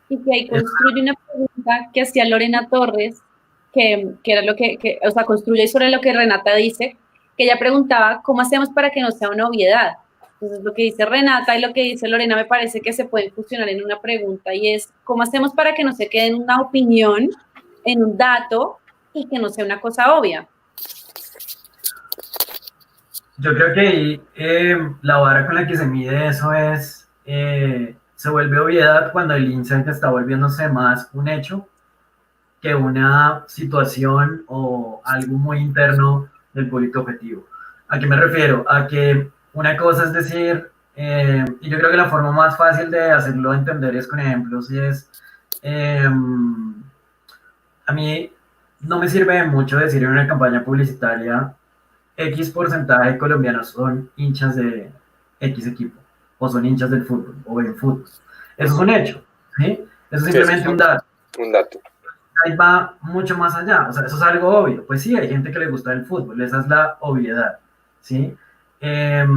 Y que ahí construye una pregunta que hacía Lorena Torres, que era lo o sea, construye sobre lo que Renata dice, que ella preguntaba, ¿cómo hacemos para que no sea una obviedad? Entonces, lo que dice Renata y lo que dice Lorena me parece que se pueden fusionar en una pregunta, y es, ¿cómo hacemos para que no se quede en una opinión, en un dato, y que no sea una cosa obvia? Yo creo que ahí la vara con la que se mide eso es, se vuelve obviedad cuando el insight está volviéndose más un hecho que una situación o algo muy interno del público objetivo. ¿A qué me refiero? A que una cosa es decir, y yo creo que la forma más fácil de hacerlo entender es con ejemplos, y es, a mí no me sirve mucho decir en una campaña publicitaria X porcentaje de colombianos son hinchas de X equipo, o son hinchas del fútbol, o ven fútbol. Eso es un hecho, ¿sí? Eso es simplemente un dato. Un dato. Ahí va mucho más allá, o sea, eso es algo obvio. Pues sí, hay gente que le gusta el fútbol, esa es la obviedad, ¿sí? Pero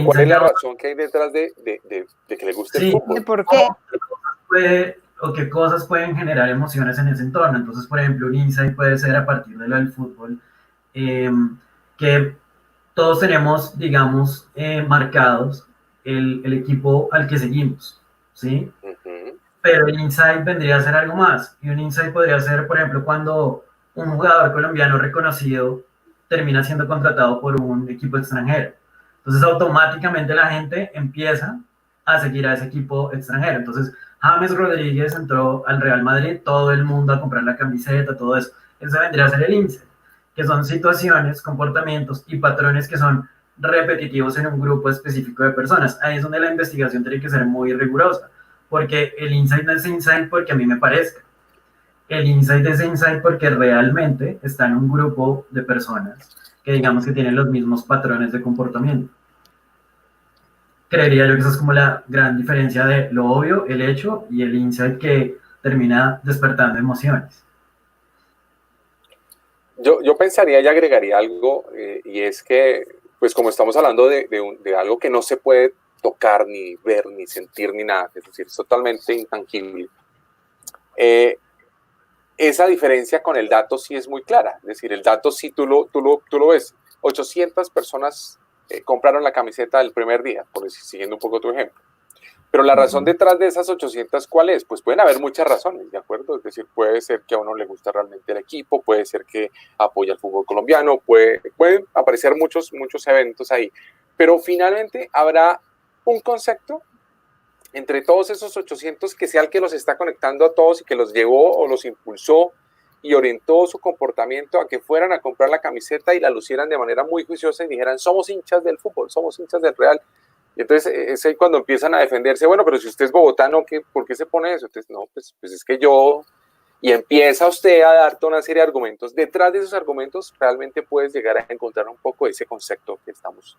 ¿cuál es la razón que hay detrás de que le guste el fútbol? ¿Por qué? O qué cosas pueden generar emociones en ese entorno. Entonces, por ejemplo, un insight puede ser a partir de lo del fútbol, que todos tenemos, digamos, marcados el equipo al que seguimos, ¿sí? Pero el insight vendría a ser algo más. Y un insight podría ser, por ejemplo, cuando un jugador colombiano reconocido termina siendo contratado por un equipo extranjero. Entonces, automáticamente la gente empieza a seguir a ese equipo extranjero. Entonces, James Rodríguez entró al Real Madrid, todo el mundo a comprar la camiseta, todo eso. Ese vendría a ser el insight, que son situaciones, comportamientos y patrones que son repetitivos en un grupo específico de personas. Ahí es donde la investigación tiene que ser muy rigurosa, porque el insight no es insight porque a mí me parezca. El insight es insight porque realmente está en un grupo de personas que digamos que tienen los mismos patrones de comportamiento. Creería yo que esa es como la gran diferencia de lo obvio, el hecho, y el insight que termina despertando emociones. Yo pensaría y agregaría algo, y es que, pues como estamos hablando de algo que no se puede tocar, ni ver, ni sentir, ni nada, es decir, es totalmente intangible, esa diferencia con el dato sí es muy clara. Es decir, el dato sí tú lo ves. 800 personas compraron la camiseta el primer día, por decir, siguiendo un poco tu ejemplo. Pero la razón detrás de esas 800, ¿cuál es? Pues pueden haber muchas razones, ¿de acuerdo? Es decir, puede ser que a uno le gusta realmente el equipo, puede ser que apoya el fútbol colombiano, pueden aparecer muchos eventos ahí. Pero finalmente habrá un concepto entre todos esos 800 que sea el que los está conectando a todos y que los llevó o los impulsó y orientó su comportamiento a que fueran a comprar la camiseta y la lucieran de manera muy juiciosa y dijeran, somos hinchas del fútbol, somos hinchas del Real. Y entonces es ahí cuando empiezan a defenderse, bueno, pero si usted es bogotano, ¿por qué se pone eso? Entonces, no, pues es que yo... Y empieza usted a dar toda una serie de argumentos. Detrás de esos argumentos realmente puedes llegar a encontrar un poco ese concepto que estamos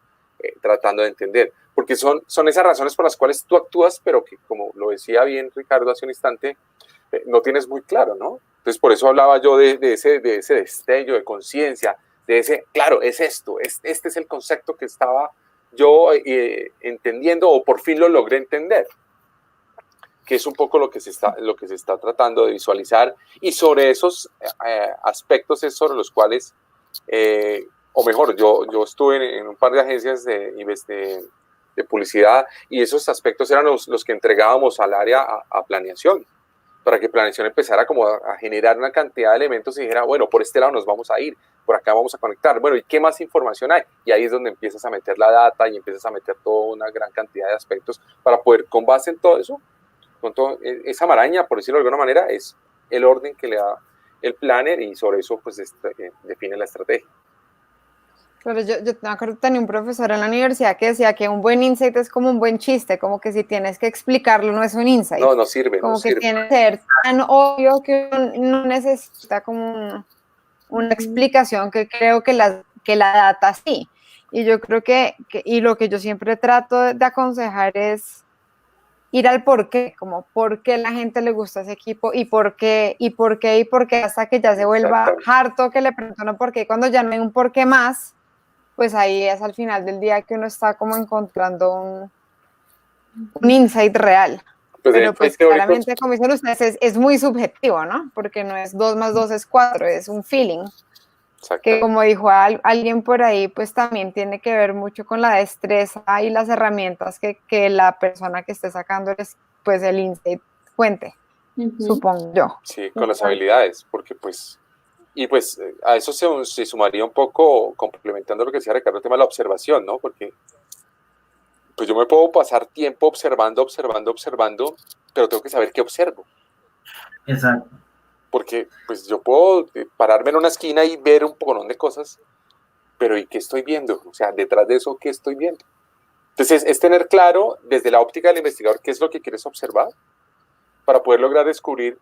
tratando de entender. Porque son esas razones por las cuales tú actúas, pero que, como lo decía bien Ricardo hace un instante, no tienes muy claro, ¿no? Entonces, por eso hablaba yo de ese destello de conciencia, de ese, claro, es esto, este es el concepto que estaba yo entendiendo, o por fin lo logré entender, que es un poco lo que se está tratando de visualizar, y sobre esos aspectos es sobre los cuales, o mejor, yo estuve en un par de agencias de publicidad, y esos aspectos eran los que entregábamos al área a planeación, para que planeación empezara como a generar una cantidad de elementos y dijera, bueno, por este lado nos vamos a ir, por acá vamos a conectar, bueno, ¿y qué más información hay? Y ahí es donde empiezas a meter la data y empiezas a meter toda una gran cantidad de aspectos para poder, con base en todo eso, con toda esa maraña, por decirlo de alguna manera, es el orden que le da el planner y sobre eso pues define la estrategia. Pero yo me acuerdo que tenía un profesor en la universidad que decía que un buen insight es como un buen chiste, como que si tienes que explicarlo no es un insight. No sirve. Como no que sirve. tiene que ser tan obvio que no necesita como una explicación, que creo que la data sí. Y yo creo que y lo que yo siempre trato de aconsejar es ir al por qué, como por qué la gente le gusta ese equipo y por qué, hasta que ya se vuelva harto que le preguntan por qué, cuando ya no hay un por qué más, pues ahí es al final del día que uno está como encontrando un insight real. Pues pero pues claramente, como dicen ustedes, es muy subjetivo, ¿no? Porque no es 2 más 2 es 4, es un feeling. Que como dijo alguien por ahí, pues también tiene que ver mucho con la destreza y las herramientas que la persona que esté sacando pues el insight cuente, supongo yo. Sí, con las habilidades, porque pues... Y pues a eso se sumaría un poco, complementando lo que decía Ricardo, el tema de la observación, ¿no? Porque pues yo me puedo pasar tiempo observando, pero tengo que saber qué observo. Exacto. Porque pues yo puedo pararme en una esquina y ver un poco de cosas, pero ¿y qué estoy viendo? O sea, detrás de eso, ¿qué estoy viendo? Entonces es tener claro desde la óptica del investigador qué es lo que quieres observar para poder lograr descubrir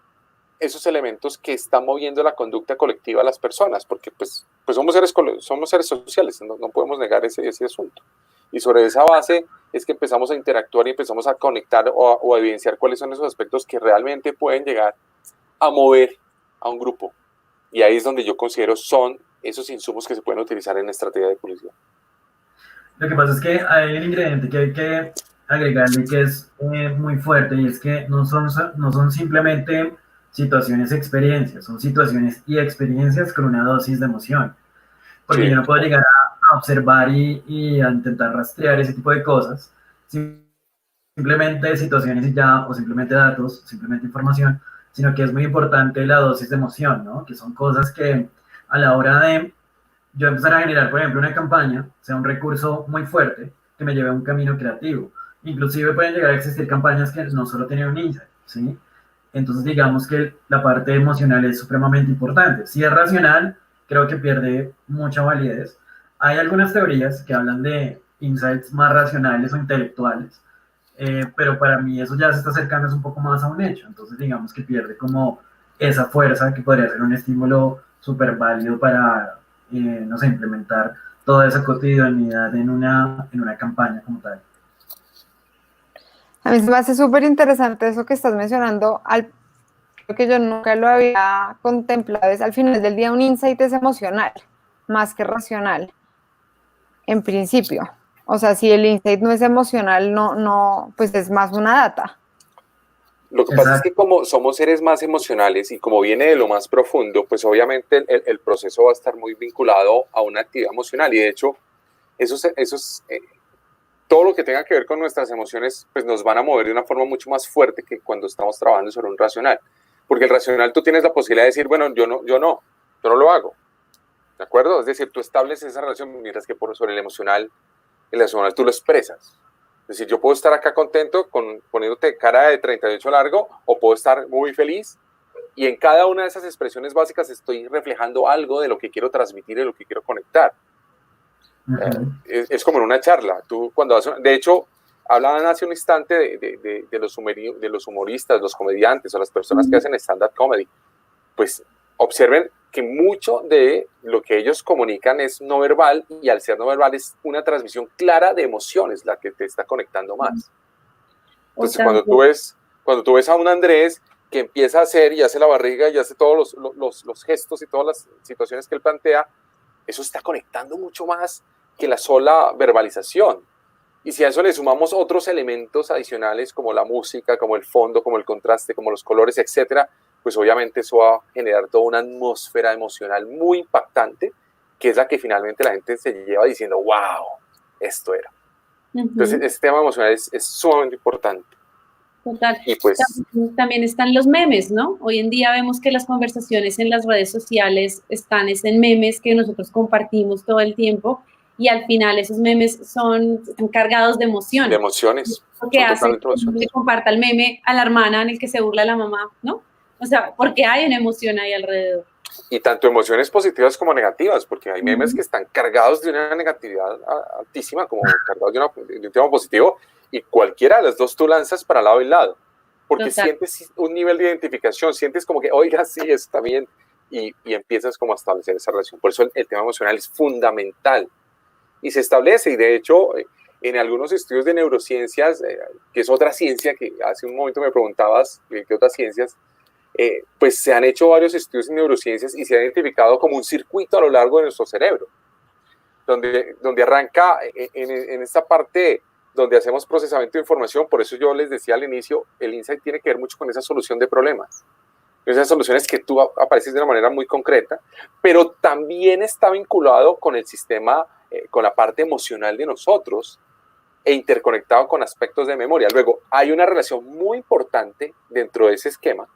esos elementos que están moviendo la conducta colectiva a las personas, porque pues somos seres sociales, no podemos negar ese asunto. Y sobre esa base es que empezamos a interactuar y empezamos a conectar o a evidenciar cuáles son esos aspectos que realmente pueden llegar a mover a un grupo. Y ahí es donde yo considero son esos insumos que se pueden utilizar en la estrategia de publicidad. Lo que pasa es que hay un ingrediente que hay que agregarle que es muy fuerte, y es que no son simplemente situaciones, experiencias, son situaciones y experiencias con una dosis de emoción. Porque sí, yo no puedo llegar a observar y a intentar rastrear ese tipo de cosas, simplemente situaciones y ya, o simplemente datos, simplemente información, sino que es muy importante la dosis de emoción, ¿no? Que son cosas que a la hora de yo empezar a generar, por ejemplo, una campaña, sea un recurso muy fuerte que me lleve a un camino creativo. Inclusive pueden llegar a existir campañas que no solo tienen un insight, ¿sí? Entonces digamos que la parte emocional es supremamente importante. Si es racional, creo que pierde mucha validez. Hay algunas teorías que hablan de insights más racionales o intelectuales, pero para mí eso ya se está acercando un poco más a un hecho. Entonces digamos que pierde como esa fuerza que podría ser un estímulo súper válido para, no sé, implementar toda esa cotidianidad en una campaña como tal. A mí se me hace súper interesante eso que estás mencionando, creo que yo nunca lo había contemplado, es al final del día un insight es emocional, más que racional, en principio. O sea, si el insight no es emocional, no, pues es más una data. Lo que pasa es que como somos seres más emocionales y como viene de lo más profundo, pues obviamente el proceso va a estar muy vinculado a una actividad emocional, y de hecho esos todo lo que tenga que ver con nuestras emociones, pues nos van a mover de una forma mucho más fuerte que cuando estamos trabajando sobre un racional. Porque el racional tú tienes la posibilidad de decir, bueno, yo no lo hago. ¿De acuerdo? Es decir, tú estableces esa relación, mientras que sobre el emocional tú lo expresas. Es decir, yo puedo estar acá contento poniéndote cara de 38 largo, o puedo estar muy feliz, y en cada una de esas expresiones básicas estoy reflejando algo de lo que quiero transmitir, de lo que quiero conectar. Es como en una charla. Tú cuando de hecho, hablaban hace un instante de los humoristas, los comediantes o las personas que hacen stand-up comedy. Pues observen que mucho de lo que ellos comunican es no verbal, y al ser no verbal es una transmisión clara de emociones la que te está conectando más. Entonces cuando tú ves a un Andrés que empieza a hacer y hace la barriga y hace todos los gestos y todas las situaciones que él plantea, eso está conectando mucho más que la sola verbalización. Y si a eso le sumamos otros elementos adicionales como la música, como el fondo, como el contraste, como los colores, etcétera, pues obviamente eso va a generar toda una atmósfera emocional muy impactante, que es la que finalmente la gente se lleva diciendo, wow, esto era. Entonces, este tema emocional es sumamente importante. Total. Y pues, también están los memes, ¿no? Hoy en día vemos que las conversaciones en las redes sociales están en memes que nosotros compartimos todo el tiempo, y al final esos memes están cargados de emociones. De emociones. Porque hace que le comparta el meme a la hermana en el que se burla la mamá, ¿no? O sea, porque hay una emoción ahí alrededor. Y tanto emociones positivas como negativas, porque hay memes que están cargados de una negatividad altísima, como cargados de un tema positivo, y cualquiera de las dos tú lanzas para lado y lado, porque sientes un nivel de identificación, sientes como que, oiga, sí, está bien, y empiezas como a establecer esa relación. Por eso el tema emocional es fundamental, y se establece, y de hecho, en algunos estudios de neurociencias, que es otra ciencia que hace un momento me preguntabas, ¿qué otras ciencias? Pues se han hecho varios estudios en neurociencias y se ha identificado como un circuito a lo largo de nuestro cerebro, donde arranca en esta parte donde hacemos procesamiento de información. Por eso yo les decía al inicio, el insight tiene que ver mucho con esa solución de problemas, esas soluciones que tú apareces de una manera muy concreta, pero también está vinculado con el sistema, con la parte emocional de nosotros, e interconectado con aspectos de memoria. Luego, hay una relación muy importante dentro de ese esquema,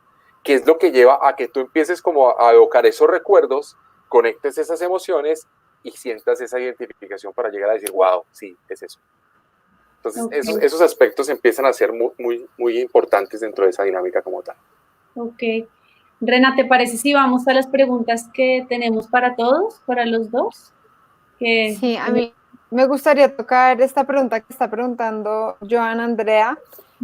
que es lo que lleva a que tú empieces como a evocar esos recuerdos, conectes esas emociones y sientas esa identificación para llegar a decir, wow, sí, es eso. Entonces, esos aspectos empiezan a ser muy importantes dentro de esa dinámica como tal. Ok. Rena, ¿te parece si vamos a las preguntas que tenemos para todos, para los dos? Sí, a mí me gustaría tocar esta pregunta que está preguntando Joan Andrea,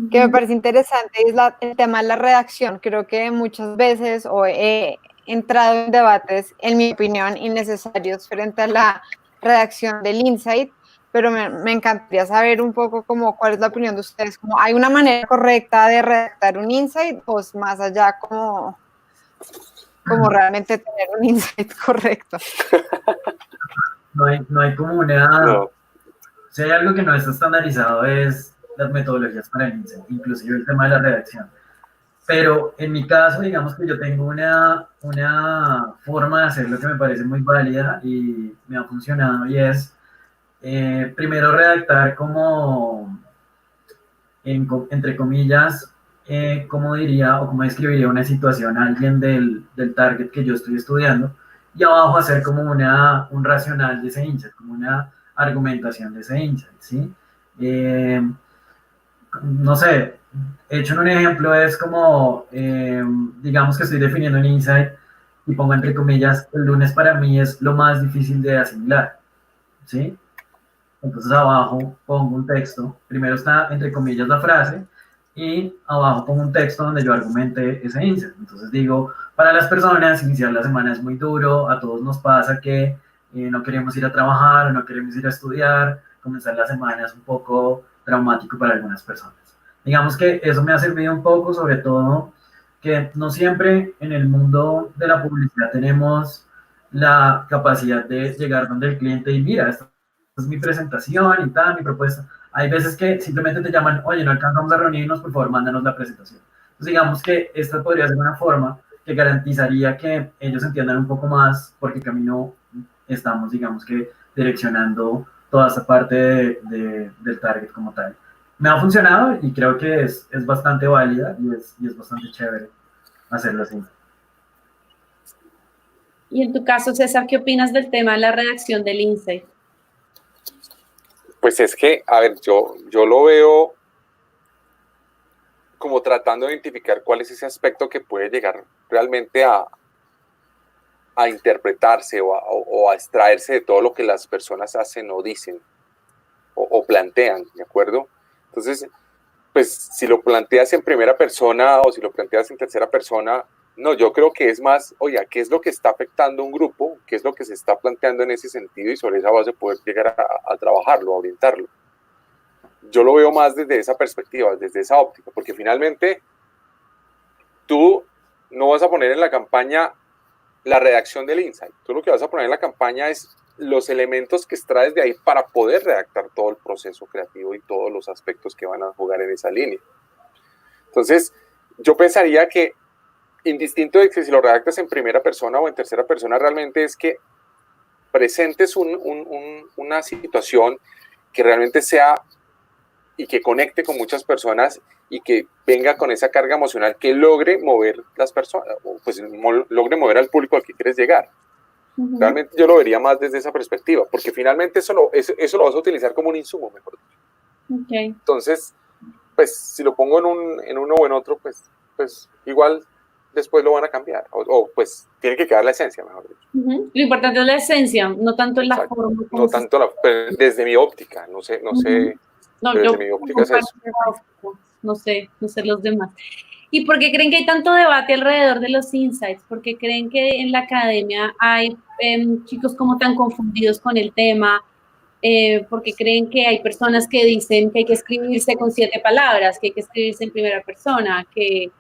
que me parece interesante, es el tema de la redacción. Creo que muchas veces he entrado en debates, en mi opinión, innecesarios frente a la redacción del insight, pero me encantaría saber un poco cuál es la opinión de ustedes. ¿Hay una manera correcta de redactar un insight o es más allá como realmente tener un insight correcto? No hay como una... No. Si hay algo que no está estandarizado es las metodologías para el insight, inclusive el tema de la redacción. Pero en mi caso, digamos que yo tengo una forma de hacerlo que me parece muy válida y me ha funcionado, y es primero redactar como, entre comillas, cómo diría o cómo describiría una situación a alguien del target que yo estoy estudiando, y abajo hacer como un racional de ese insight, como una argumentación de ese insight, ¿sí? No sé, hecho en un ejemplo es como, digamos que estoy definiendo un insight y pongo entre comillas, el lunes para mí es lo más difícil de asimilar, ¿sí? Entonces abajo pongo un texto, primero está entre comillas la frase, y abajo pongo un texto donde yo argumente ese insight. Entonces digo, para las personas iniciar la semana es muy duro, a todos nos pasa que no queremos ir a trabajar o no queremos ir a estudiar, comenzar la semana es un poco traumático para algunas personas. Digamos que eso me ha servido un poco, sobre todo que no siempre en el mundo de la publicidad tenemos la capacidad de llegar donde el cliente y mira, esta es mi presentación y tal, mi propuesta. Hay veces que simplemente te llaman, oye, no alcanzamos a reunirnos, por favor, mándanos la presentación. Entonces, digamos que esta podría ser una forma que garantizaría que ellos entiendan un poco más por qué camino estamos, digamos que, direccionando toda esa parte del target como tal. Me ha funcionado y creo que es bastante válida y es bastante chévere hacerlo así. Y en tu caso, César, ¿qué opinas del tema de la redacción del Insight? Pues es que, a ver, yo lo veo como tratando de identificar cuál es ese aspecto que puede llegar realmente a interpretarse o a extraerse de todo lo que las personas hacen o dicen o plantean, ¿de acuerdo? Entonces, pues si lo planteas en primera persona o si lo planteas en tercera persona, no, yo creo que es más, oiga, ¿qué es lo que está afectando a un grupo? ¿Qué es lo que se está planteando en ese sentido? Y sobre esa base poder llegar a trabajarlo, a orientarlo. Yo lo veo más desde esa perspectiva, desde esa óptica, porque finalmente tú no vas a poner en la campaña la redacción del insight. Tú lo que vas a poner en la campaña es los elementos que extraes de ahí para poder redactar todo el proceso creativo y todos los aspectos que van a jugar en esa línea. Entonces, yo pensaría que, indistinto de que si lo redactas en primera persona o en tercera persona, realmente es que presentes una situación que realmente sea y que conecte con muchas personas y que venga con esa carga emocional que logre mover las personas, pues logre mover al público al que quieres llegar. Realmente yo lo vería más desde esa perspectiva, porque finalmente eso lo vas a utilizar como un insumo, mejor dicho. Okay. Entonces, pues si lo pongo en uno o en otro, pues igual después lo van a cambiar, o pues tiene que quedar la esencia, mejor dicho. Lo importante es la esencia, no tanto en la forma. No tanto desde mi óptica, no sé, no, desde mi óptica es eso. No sé los demás. ¿Y por qué creen que hay tanto debate alrededor de los insights? ¿Por qué creen que en la academia hay chicos como tan confundidos con el tema? ¿Por qué creen que hay personas que dicen que hay que escribirse con 7 palabras, que hay que escribirse en primera persona? ¿Qué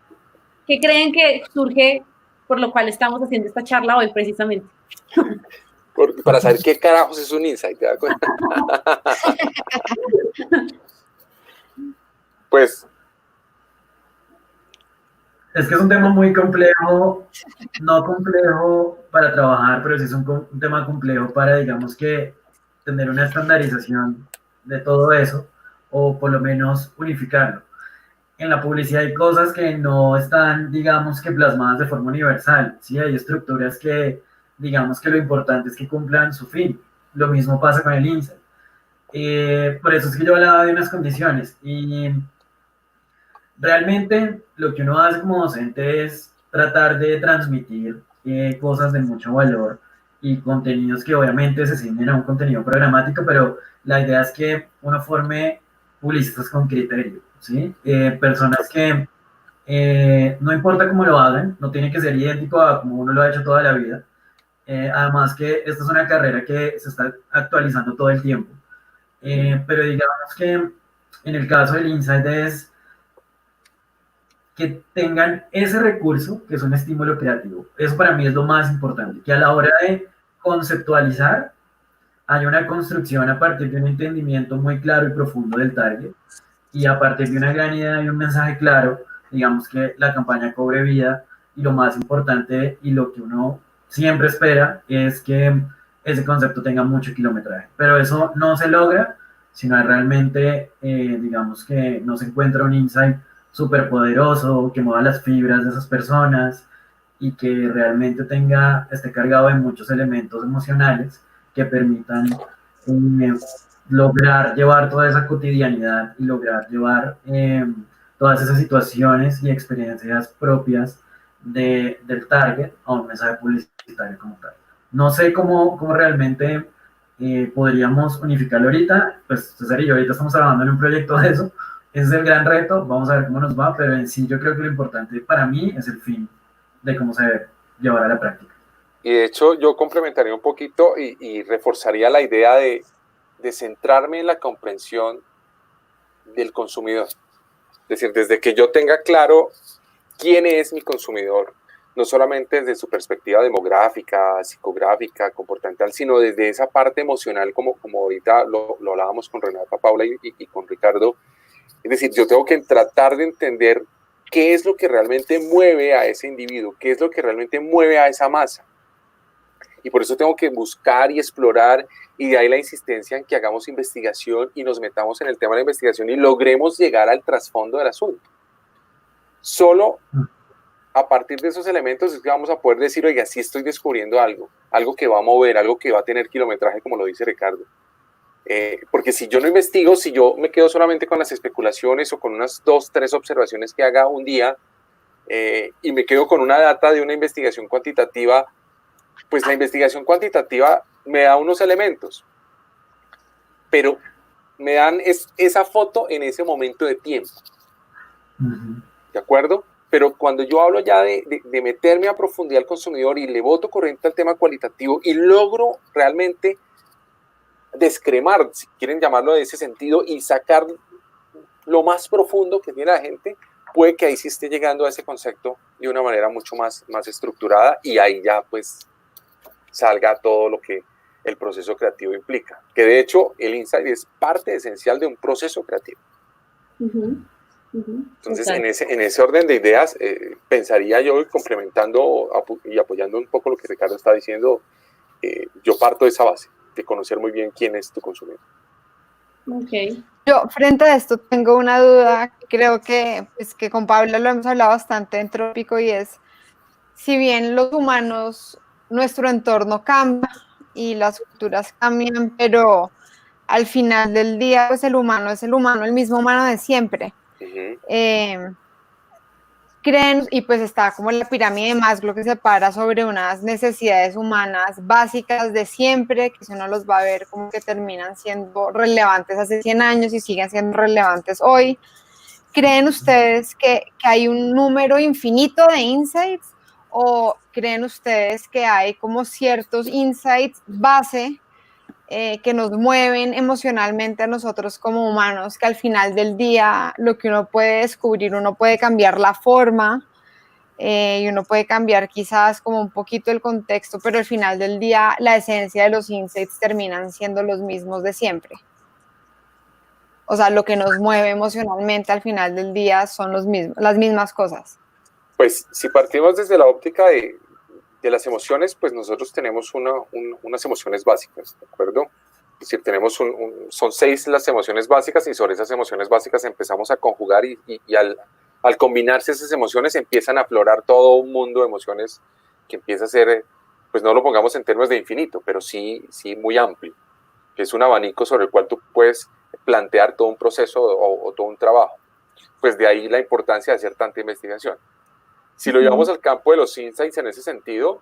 creen que surge por lo cual estamos haciendo esta charla hoy precisamente? Para saber qué carajos es un insight, ¿te das cuenta? Pues es que es un tema muy complejo, no complejo para trabajar, pero sí es un tema complejo para, digamos, que tener una estandarización de todo eso, o por lo menos unificarlo. En la publicidad hay cosas que no están, digamos, que plasmadas de forma universal, ¿sí? Hay estructuras que, digamos, que lo importante es que cumplan su fin. Lo mismo pasa con el insight. Por eso es que yo hablaba de unas condiciones y realmente lo que uno hace como docente es tratar de transmitir cosas de mucho valor y contenidos que obviamente se ciñen a un contenido programático, pero la idea es que uno forme publicistas con criterio, ¿sí? Personas que no importa cómo lo hagan, no tiene que ser idéntico a como uno lo ha hecho toda la vida. Además que esta es una carrera que se está actualizando todo el tiempo. Pero digamos que en el caso del Insight es que tengan ese recurso, que es un estímulo creativo. Eso para mí es lo más importante, que a la hora de conceptualizar hay una construcción a partir de un entendimiento muy claro y profundo del target y a partir de una gran idea y un mensaje claro, digamos que la campaña cobre vida y lo más importante y lo que uno siempre espera es que ese concepto tenga mucho kilometraje. Pero eso no se logra si no es realmente, digamos que no se encuentra un insight súper poderoso que mueva las fibras de esas personas y que realmente esté cargado de muchos elementos emocionales que permitan lograr llevar toda esa cotidianidad y lograr llevar todas esas situaciones y experiencias propias del target a un mensaje publicitario como tal. No sé cómo realmente podríamos unificarlo ahorita, pues César y yo ahorita estamos trabajando en un proyecto de eso, ese es el gran reto, vamos a ver cómo nos va, pero en sí yo creo que lo importante para mí es el fin de cómo se debe llevar a la práctica. Y de hecho yo complementaría un poquito y reforzaría la idea de centrarme en la comprensión del consumidor. Es decir, desde que yo tenga claro quién es mi consumidor, no solamente desde su perspectiva demográfica, psicográfica, comportamental, sino desde esa parte emocional, como ahorita lo hablábamos con Renata, Paula y con Ricardo. Es decir, yo tengo que tratar de entender qué es lo que realmente mueve a ese individuo, qué es lo que realmente mueve a esa masa. y por eso tengo que buscar y explorar, y de ahí la insistencia en que hagamos investigación y nos metamos en el tema de la investigación y logremos llegar al trasfondo del asunto. Solo a partir de esos elementos es que vamos a poder decir, oiga, sí estoy descubriendo algo, algo que va a mover, algo que va a tener kilometraje, como lo dice Ricardo. Porque si yo no investigo, si yo me quedo solamente con las especulaciones o con unas 2, 3 observaciones que haga un día y me quedo con una data de una investigación cuantitativa, pues la investigación cuantitativa me da unos elementos, pero me dan esa foto en ese momento de tiempo. ¿De acuerdo? Pero cuando yo hablo ya de meterme a profundidad al consumidor y le boto corriente al tema cualitativo y logro realmente descremar, si quieren llamarlo de ese sentido, y sacar lo más profundo que tiene la gente, puede que ahí sí esté llegando a ese concepto de una manera mucho más estructurada, y ahí ya pues salga todo lo que el proceso creativo implica, que de hecho el insight es parte esencial de un proceso creativo. Entonces, en ese orden de ideas, pensaría yo, complementando y apoyando un poco lo que Ricardo está diciendo, yo parto de esa base, de conocer muy bien quién es tu consumidor. Okay. Yo, frente a esto, tengo una duda, creo que con Paula lo hemos hablado bastante en Trópico, y es, si bien los humanos, nuestro entorno cambia y las culturas cambian, pero al final del día, pues el humano es el humano, el mismo humano de siempre. Creen, y pues está como la pirámide de Maslow, que se para sobre unas necesidades humanas básicas de siempre, que si uno los va a ver como que terminan siendo relevantes hace 100 años y siguen siendo relevantes hoy. ¿Creen ustedes que hay un número infinito de insights, o creen ustedes que hay como ciertos insights base que nos mueven emocionalmente a nosotros como humanos, que al final del día lo que uno puede descubrir, uno puede cambiar la forma y uno puede cambiar quizás como un poquito el contexto, pero al final del día la esencia de los insights terminan siendo los mismos de siempre? O sea, lo que nos mueve emocionalmente al final del día son las mismas cosas. Pues si partimos desde la óptica de las emociones, pues nosotros tenemos unas emociones básicas, ¿de acuerdo? Es decir, son 6 las emociones básicas, y sobre esas emociones básicas empezamos a conjugar y al combinarse esas emociones empiezan a aflorar todo un mundo de emociones que empieza a ser, pues no lo pongamos en términos de infinito, pero sí muy amplio, que es un abanico sobre el cual tú puedes plantear todo un proceso o todo un trabajo. Pues de ahí la importancia de hacer tanta investigación. Si lo llevamos al campo de los insights en ese sentido,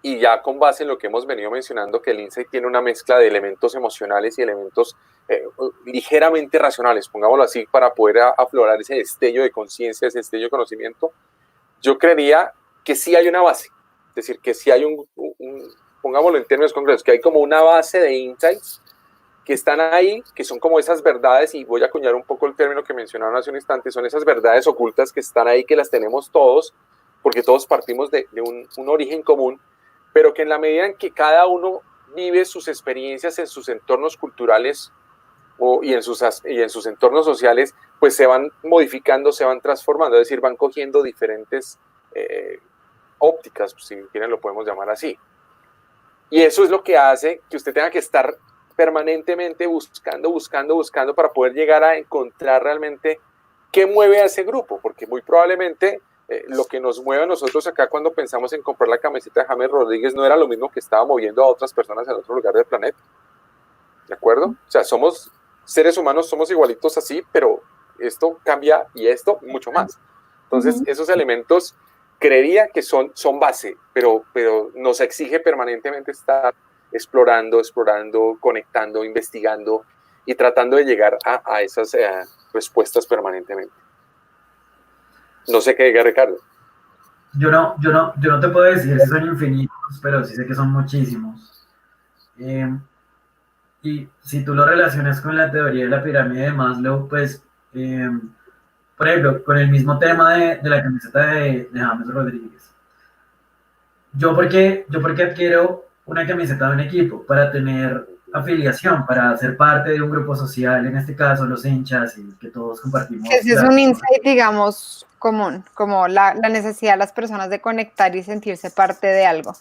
y ya con base en lo que hemos venido mencionando, que el insight tiene una mezcla de elementos emocionales y elementos ligeramente racionales, pongámoslo así, para poder aflorar ese destello de conciencia, ese destello de conocimiento, yo creería que sí hay una base, es decir, que sí hay pongámoslo en términos concretos, que hay como una base de insights que están ahí, que son como esas verdades, y voy a acuñar un poco el término que mencionaron hace un instante, son esas verdades ocultas que están ahí, que las tenemos todos, porque todos partimos de un origen común, pero que en la medida en que cada uno vive sus experiencias en sus entornos culturales y en sus entornos sociales, pues se van modificando, se van transformando, es decir, van cogiendo diferentes ópticas, si quieren lo podemos llamar así. Y eso es lo que hace que usted tenga que estar permanentemente buscando para poder llegar a encontrar realmente qué mueve a ese grupo, porque muy probablemente lo que nos mueve a nosotros acá cuando pensamos en comprar la camiseta de James Rodríguez no era lo mismo que estaba moviendo a otras personas en otro lugar del planeta, ¿de acuerdo? O sea, somos seres humanos, somos igualitos así, pero esto cambia y esto mucho más. Entonces, esos elementos creería que son base, pero nos exige permanentemente estar explorando, conectando, investigando y tratando de llegar a esas respuestas permanentemente. No sé qué diga Ricardo. Yo no te puedo decir si son infinitos, pero sí sé que son muchísimos. Y si tú lo relacionas con la teoría de la pirámide de Maslow, pues, por ejemplo, con el mismo tema de la camiseta de James Rodríguez. ¿Yo por qué adquiero una camiseta de un equipo? Para tener afiliación, para ser parte de un grupo social, en este caso los hinchas, y que todos compartimos. Ese es un insight, digamos, común, como la necesidad de las personas de conectar y sentirse parte de algo.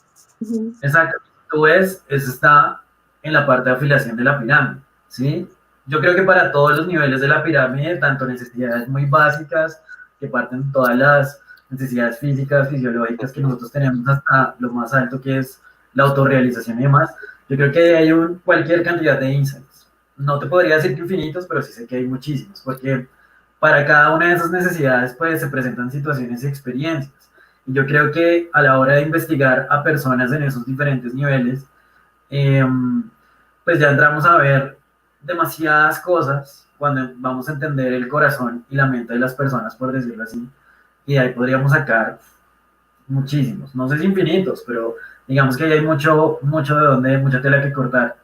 Exacto. Tú ves, eso está en la parte de afiliación de la pirámide, ¿sí? Yo creo que para todos los niveles de la pirámide, tanto necesidades muy básicas, que parten de todas las necesidades físicas, fisiológicas que nosotros tenemos, hasta lo más alto que es la autorrealización y demás, yo creo que hay cualquier cantidad de insights. No te podría decir que infinitos, pero sí sé que hay muchísimos, porque para cada una de esas necesidades pues se presentan situaciones y experiencias. Y yo creo que a la hora de investigar a personas en esos diferentes niveles, eh, pues ya entramos a ver demasiadas cosas cuando vamos a entender el corazón y la mente de las personas, por decirlo así. Y de ahí podríamos sacar muchísimos, no sé si infinitos, pero digamos que ahí hay mucho, mucho de donde, mucha tela que cortar.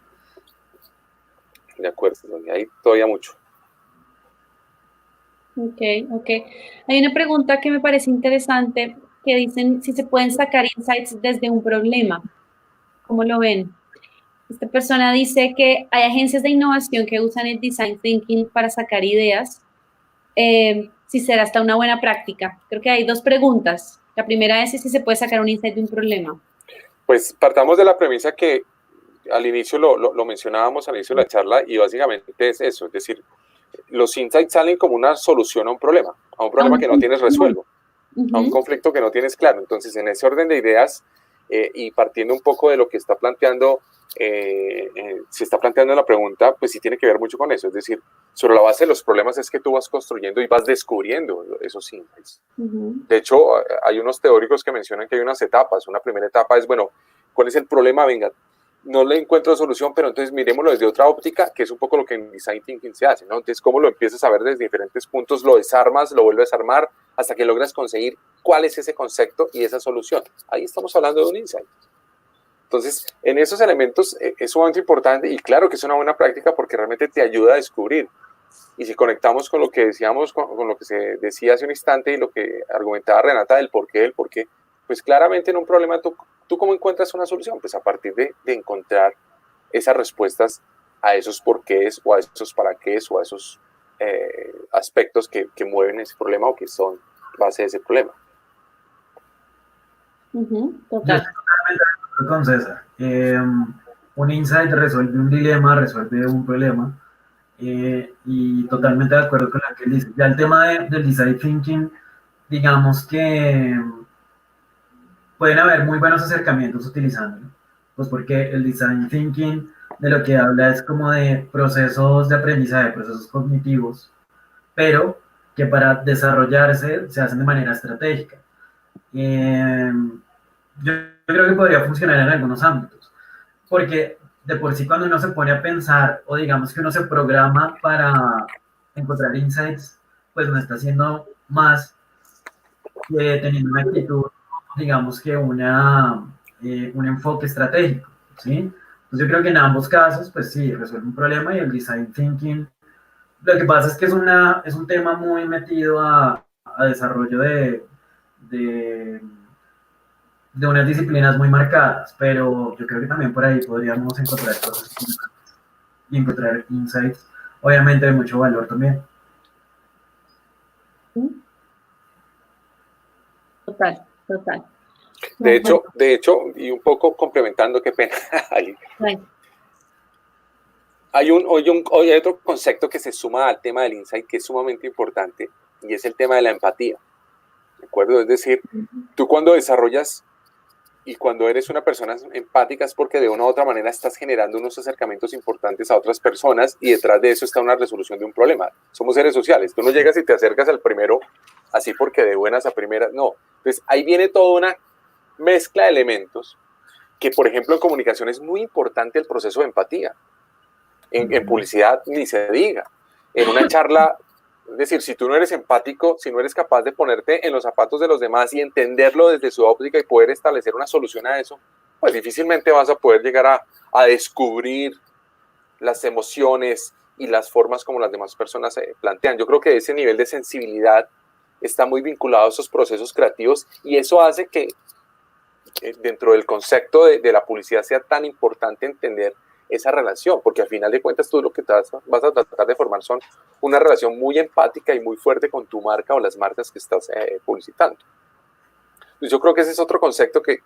De acuerdo, hay todavía mucho. Ok, ok. Hay una pregunta que me parece interesante que dicen si se pueden sacar insights desde un problema. ¿Cómo lo ven? Esta persona dice que hay agencias de innovación que usan el design thinking para sacar ideas. Si será hasta una buena práctica. Creo que hay dos preguntas. La primera es si se puede sacar un insight de un problema. Pues partamos de la premisa que al inicio lo mencionábamos al inicio de la charla y básicamente es eso, es decir, los insights salen como una solución a un problema que no tienes resuelto, a un conflicto que no tienes claro. Entonces, en ese orden de ideas y partiendo un poco de lo que está planteando, se está planteando en la pregunta, pues sí tiene que ver mucho con eso. Es decir, sobre la base de los problemas es que tú vas construyendo y vas descubriendo esos insights. De hecho, hay unos teóricos que mencionan que hay unas etapas. Una primera etapa es, bueno, ¿cuál es el problema? Venga, no le encuentro solución, pero entonces miremoslo desde otra óptica, que es un poco lo que en Design Thinking se hace, ¿no? Entonces, ¿cómo lo empiezas a ver desde diferentes puntos? Lo desarmas, lo vuelves a armar, hasta que logras conseguir cuál es ese concepto y esa solución. Ahí estamos hablando de un insight. Entonces, en esos elementos es sumamente importante y claro que es una buena práctica porque realmente te ayuda a descubrir. Y si conectamos con lo que decíamos, con lo que se decía hace un instante y lo que argumentaba Renata del por qué, pues claramente en un problema tú cómo encuentras una solución, pues a partir de encontrar esas respuestas a esos porqués o a esos para qué o a esos aspectos que mueven ese problema o que son base de ese problema. Total. Yo estoy totalmente de acuerdo con César. Un insight resuelve un dilema, resuelve un problema. Y totalmente de acuerdo con lo que él dice. Ya el tema del design thinking, digamos que pueden haber muy buenos acercamientos utilizándolo, pues porque el design thinking de lo que habla es como de procesos de aprendizaje, procesos cognitivos, pero que para desarrollarse se hacen de manera estratégica. Yo creo que podría funcionar en algunos ámbitos, porque de por sí cuando uno se pone a pensar o digamos que uno se programa para encontrar insights, pues no está haciendo más que teniendo una actitud, digamos que un enfoque estratégico, ¿sí? Entonces yo creo que en ambos casos, pues sí, resuelve un problema y el design thinking, lo que pasa es que es un tema muy metido a desarrollo de de unas disciplinas muy marcadas, pero yo creo que también por ahí podríamos encontrar cosas y encontrar insights, obviamente de mucho valor también. Total, total. De hecho, y un poco complementando, qué pena, hay otro concepto que se suma al tema del insight que es sumamente importante y es el tema de la empatía. ¿De acuerdo? Es decir, tú cuando desarrollas y cuando eres una persona empática es porque de una u otra manera estás generando unos acercamientos importantes a otras personas y detrás de eso está una resolución de un problema. Somos seres sociales. Tú no llegas y te acercas al primero así porque de buenas a primeras, no. Entonces ahí viene toda una mezcla de elementos que, por ejemplo, en comunicación es muy importante el proceso de empatía. En publicidad ni se diga. En una charla, es decir, si tú no eres empático, si no eres capaz de ponerte en los zapatos de los demás y entenderlo desde su óptica y poder establecer una solución a eso, pues difícilmente vas a poder llegar a descubrir las emociones y las formas como las demás personas se plantean. Yo creo que ese nivel de sensibilidad está muy vinculado a esos procesos creativos y eso hace que dentro del concepto de la publicidad sea tan importante entender esa relación, porque al final de cuentas tú lo que vas a tratar de formar son una relación muy empática y muy fuerte con tu marca o las marcas que estás publicitando. Entonces yo creo que ese es otro concepto que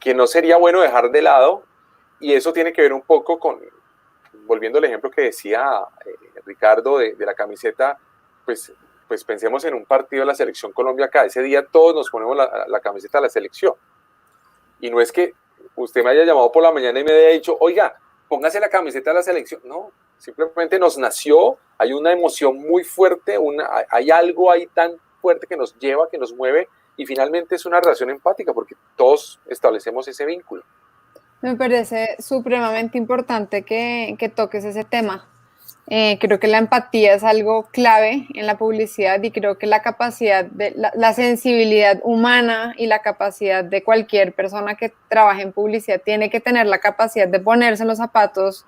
que no sería bueno dejar de lado, y eso tiene que ver un poco con, volviendo al ejemplo que decía Ricardo de la camiseta, pues pensemos en un partido de la Selección Colombia acá, ese día todos nos ponemos la camiseta de la selección, y no es que usted me haya llamado por la mañana y me haya dicho, oiga, póngase la camiseta de la selección, no, simplemente nos nació, hay una emoción muy fuerte, hay algo ahí tan fuerte que nos lleva, que nos mueve, y finalmente es una relación empática porque todos establecemos ese vínculo. Me parece supremamente importante que toques ese tema. Creo que la empatía es algo clave en la publicidad y creo que la capacidad, la sensibilidad humana y la capacidad de cualquier persona que trabaje en publicidad tiene que tener la capacidad de ponerse en los zapatos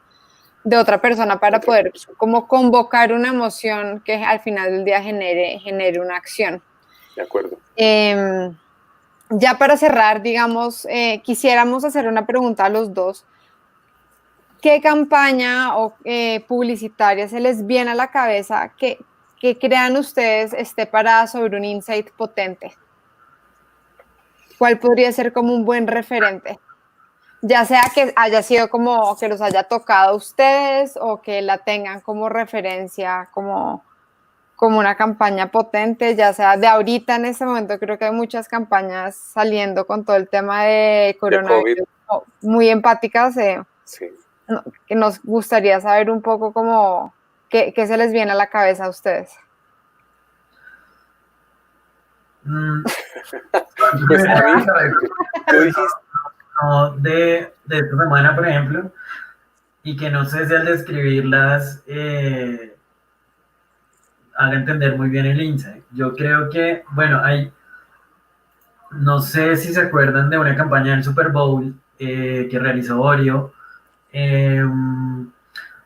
de otra persona para poder como convocar una emoción que al final del día genere una acción. De acuerdo. Ya para cerrar, digamos, quisiéramos hacer una pregunta a los dos. ¿Qué campaña o publicitaria se les viene a la cabeza que crean ustedes esté parada sobre un insight potente? ¿Cuál podría ser como un buen referente? Ya sea que haya sido como que los haya tocado a ustedes o que la tengan como referencia, como una campaña potente, ya sea de ahorita en este momento. Creo que hay muchas campañas saliendo con todo el tema de coronavirus, muy empáticas. Sí. Que nos gustaría saber un poco como qué se les viene a la cabeza a ustedes. Pues a mí, tú dijiste... de esta semana, por ejemplo, y que no sé si al describirlas haga entender muy bien el insight. Yo creo que, bueno, no sé si se acuerdan de una campaña del Super Bowl que realizó Oreo.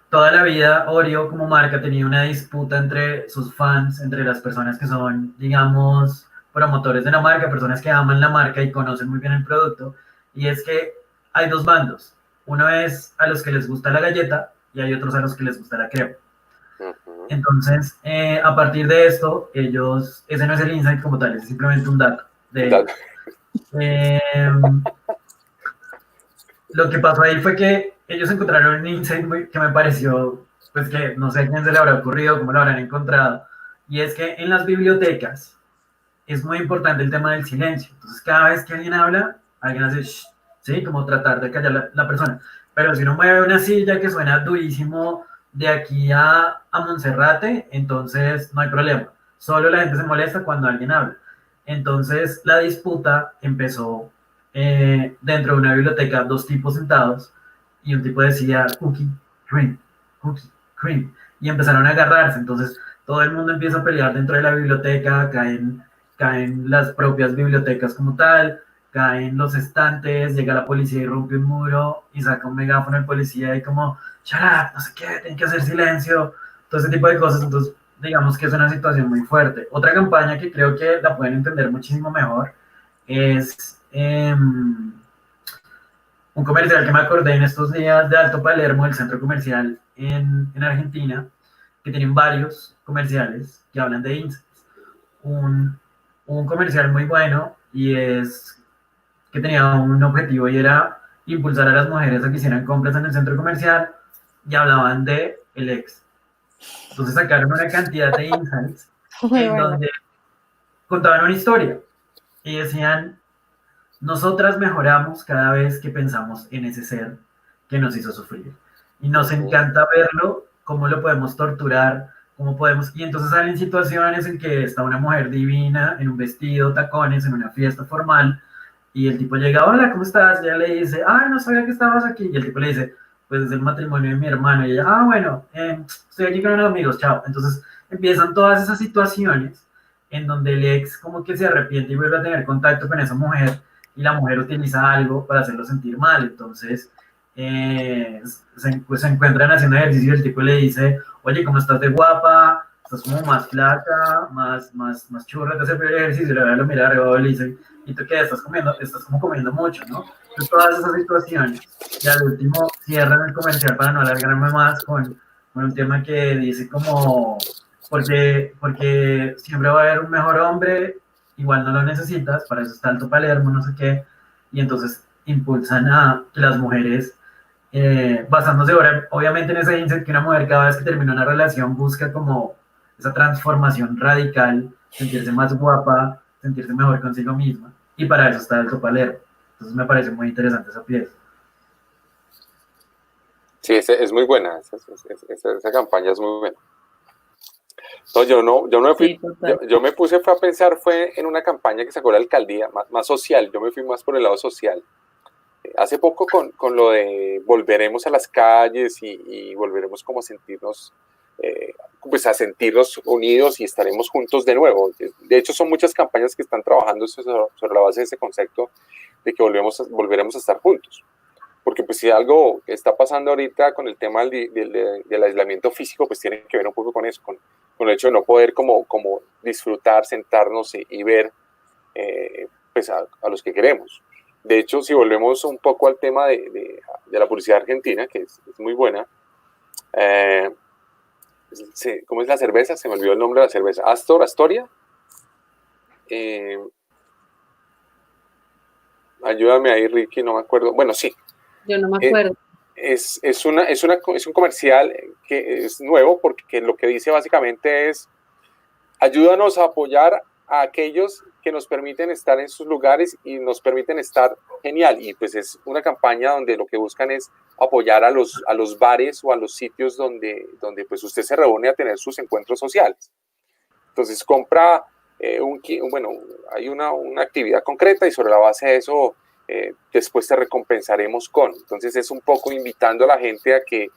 Toda la vida Oreo como marca tenía una disputa entre sus fans, entre las personas que son, digamos, promotores de la marca, personas que aman la marca y conocen muy bien el producto, y es que hay dos bandos. Uno es a los que les gusta la galleta y hay otros a los que les gusta la crema. Entonces, a partir de esto, ese no es el insight como tal, es simplemente un dato. Lo que pasó ahí fue que ellos encontraron un insight que me pareció, pues que no sé a quién se le habrá ocurrido, cómo lo habrán encontrado, y es que en las bibliotecas es muy importante el tema del silencio. Entonces, cada vez que alguien habla, alguien hace shh, ¿sí? Como tratar de callar la persona. Pero si uno mueve una silla que suena durísimo de aquí a Monserrate, entonces no hay problema. Solo la gente se molesta cuando alguien habla. Entonces, la disputa empezó dentro de una biblioteca, dos tipos sentados, y un tipo decía cookie, cream, y empezaron a agarrarse. Entonces, todo el mundo empieza a pelear dentro de la biblioteca, caen las propias bibliotecas como tal, caen los estantes, llega la policía y rompe un muro y saca un megáfono el policía y como, shut up, no sé qué, tienen que hacer silencio, todo ese tipo de cosas. Entonces, digamos que es una situación muy fuerte. Otra campaña que creo que la pueden entender muchísimo mejor es un comercial que me acordé en estos días de Alto Palermo, el centro comercial en Argentina, que tienen varios comerciales que hablan de insights. Un comercial muy bueno y es que tenía un objetivo y era impulsar a las mujeres a que hicieran compras en el centro comercial y hablaban de el ex. Entonces sacaron una cantidad de insights donde contaban una historia y decían, nosotras mejoramos cada vez que pensamos en ese ser que nos hizo sufrir y nos encanta verlo, cómo lo podemos torturar, cómo podemos, y entonces salen situaciones en que está una mujer divina en un vestido, tacones, en una fiesta formal, y el tipo llega, hola, ¿cómo estás? Y ella le dice, no sabía que estabas aquí, y el tipo le dice, pues es el matrimonio de mi hermano, y ella, bueno, estoy aquí con unos amigos, chao. Entonces empiezan todas esas situaciones en donde el ex como que se arrepiente y vuelve a tener contacto con esa mujer, y la mujer utiliza algo para hacerlo sentir mal. Entonces se encuentran haciendo ejercicio y el tipo le dice, oye, ¿cómo estás de guapa? Estás como más flaca, más churra, te hace el ejercicio, y la verdad lo mira arriba y le dice, ¿y tú qué? Estás como comiendo mucho, ¿no? Entonces todas esas situaciones, y al último cierran el comercial para no alargarme más con un tema que dice como, porque siempre va a haber un mejor hombre, igual no lo necesitas, para eso está Alto Palermo, no sé qué, y entonces impulsan a que las mujeres, basándose obviamente en ese insight que una mujer cada vez que termina una relación busca como esa transformación radical, sentirse más guapa, sentirse mejor consigo misma, y para eso está el Topalero. Entonces me parece muy interesante esa pieza. Sí, es muy buena, esa campaña es muy buena. No, yo me puse fue a pensar fue en una campaña que sacó la alcaldía, más social, yo me fui más por el lado social. Hace poco con lo de volveremos a las calles y volveremos como a sentirnos, pues a sentirnos unidos y estaremos juntos de nuevo. De hecho, son muchas campañas que están trabajando sobre la base de ese concepto de que volveremos a estar juntos. Porque pues si algo está pasando ahorita con el tema del aislamiento físico, pues tiene que ver un poco con eso, con el hecho de no poder como disfrutar, sentarnos y ver pues a los que queremos. De hecho, si volvemos un poco al tema de la publicidad argentina, que es muy buena, ¿cómo es la cerveza? Se me olvidó el nombre de la cerveza. ¿Astoria? Ayúdame ahí, Ricky, no me acuerdo. Bueno, sí. Yo no me acuerdo. Es un comercial que es nuevo porque lo que dice básicamente es ayúdanos a apoyar a aquellos que nos permiten estar en sus lugares y nos permiten estar genial. Y pues es una campaña donde lo que buscan es apoyar a los bares o a los sitios donde pues usted se reúne a tener sus encuentros sociales. Entonces compra hay una actividad concreta y sobre la base de eso después te recompensaremos con. Entonces es un poco invitando a la gente a que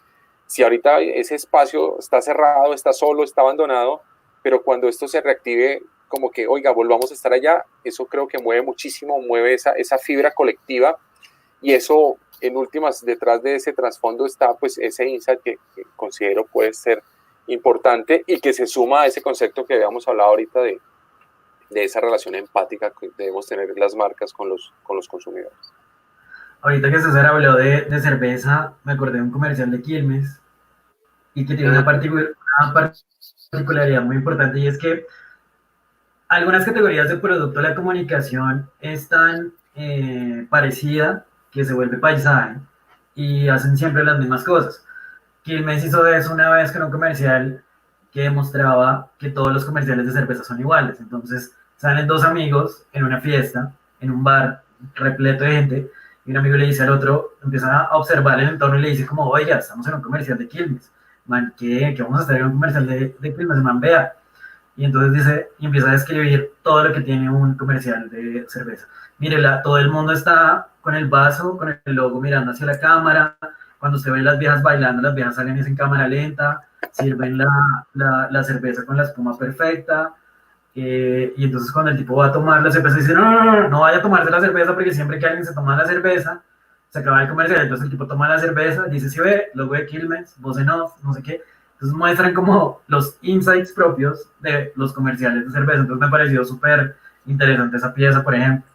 si ahorita ese espacio está cerrado, está solo, está abandonado, pero cuando esto se reactive, como que, oiga, volvamos a estar allá, eso creo que mueve muchísimo, mueve esa fibra colectiva, y eso, en últimas, detrás de ese trasfondo está pues ese insight que considero puede ser importante y que se suma a ese concepto que habíamos hablado ahorita de esa relación empática que debemos tener las marcas con los consumidores. Ahorita que César habló de cerveza, me acordé de un comercial de Quilmes y que tiene una particularidad muy importante, y es que algunas categorías de producto de la comunicación es tan parecida que se vuelve paisaje y hacen siempre las mismas cosas. Quilmes hizo eso una vez con un comercial que demostraba que todos los comerciales de cerveza son iguales. Entonces salen dos amigos en una fiesta, en un bar repleto de gente, y un amigo le dice al otro, empieza a observar el entorno y le dice como, oiga, estamos en un comercial de Quilmes. Man, ¿qué vamos a estar en un comercial de Quilmes? Man, vea. Y entonces dice, y empieza a describir todo lo que tiene un comercial de cerveza. Mírela, todo el mundo está con el vaso, con el logo mirando hacia la cámara. Cuando se ven las viejas bailando, las viejas salen en cámara lenta, sirven la cerveza con la espuma perfecta. Y entonces cuando el tipo va a tomar la cerveza, dice, no vaya a tomarse la cerveza, porque siempre que alguien se toma la cerveza, se acaba el comercial. Entonces el tipo toma la cerveza, dice, sí ve, logo de Quilmes, voz en off, no sé qué. Entonces muestran como los insights propios de los comerciales de cerveza. Entonces me pareció súper interesante esa pieza, por ejemplo.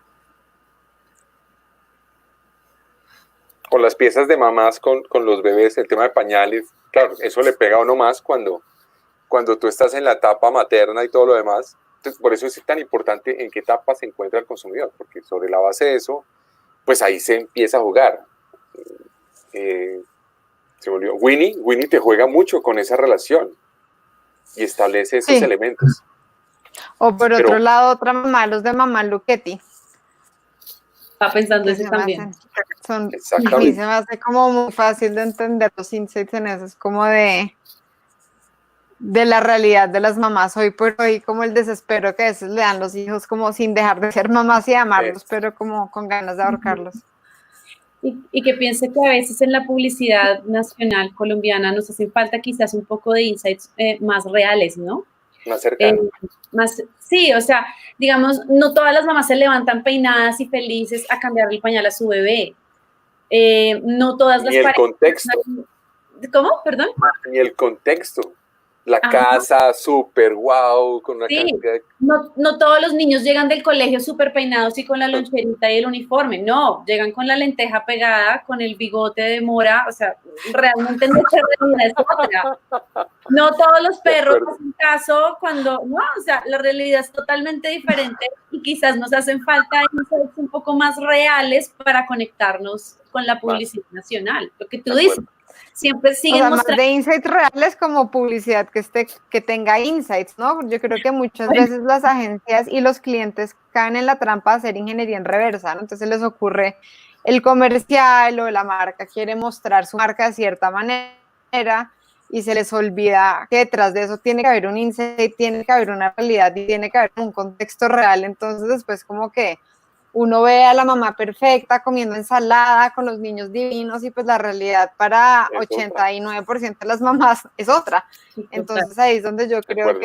O las piezas de mamás con los bebés, el tema de pañales, claro, eso le pega a uno más cuando tú estás en la etapa materna y todo lo demás. Entonces, por eso es tan importante en qué etapa se encuentra el consumidor, porque sobre la base de eso, pues ahí se empieza a jugar. Se volvió. Winnie te juega mucho con esa relación y establece esos elementos. O por otro lado, otra mamá, los de Mamá Luchetti. Está pensando eso también. A mí se me hace como muy fácil de entender los insights en eso, es como de la realidad de las mamás hoy por hoy, como el desespero que a veces le dan los hijos, como sin dejar de ser mamás y amarlos, pero como con ganas de ahorcarlos. Y que piense que a veces en la publicidad nacional colombiana nos hacen falta quizás un poco de insights más reales, ¿no? Más cercanos. Sí, o sea, digamos, no todas las mamás se levantan peinadas y felices a cambiar el pañal a su bebé. No todas las parejas. Ni el contexto. ¿Cómo? Perdón. Ni el contexto. La casa súper guau, con una cantidad de... No todos los niños llegan del colegio súper peinados y con la loncherita y el uniforme. No, llegan con la lenteja pegada, con el bigote de mora. O sea, realmente nuestra realidad es otra. No todos los perros hacen caso cuando... No, o sea, la realidad es totalmente diferente y quizás nos hacen falta insights un poco más reales para conectarnos con la publicidad nacional. Lo que tú dices, siempre siguen más mostrando. de insights reales como publicidad que tenga insights, ¿no? Yo creo que muchas veces las agencias y los clientes caen en la trampa de hacer ingeniería en reversa, ¿no? Entonces les ocurre el comercial o la marca quiere mostrar su marca de cierta manera y se les olvida que detrás de eso tiene que haber un insight, tiene que haber una realidad y tiene que haber un contexto real. Entonces después como que uno ve a la mamá perfecta comiendo ensalada con los niños divinos y pues la realidad para 89% de las mamás es otra. Entonces ahí es donde yo creo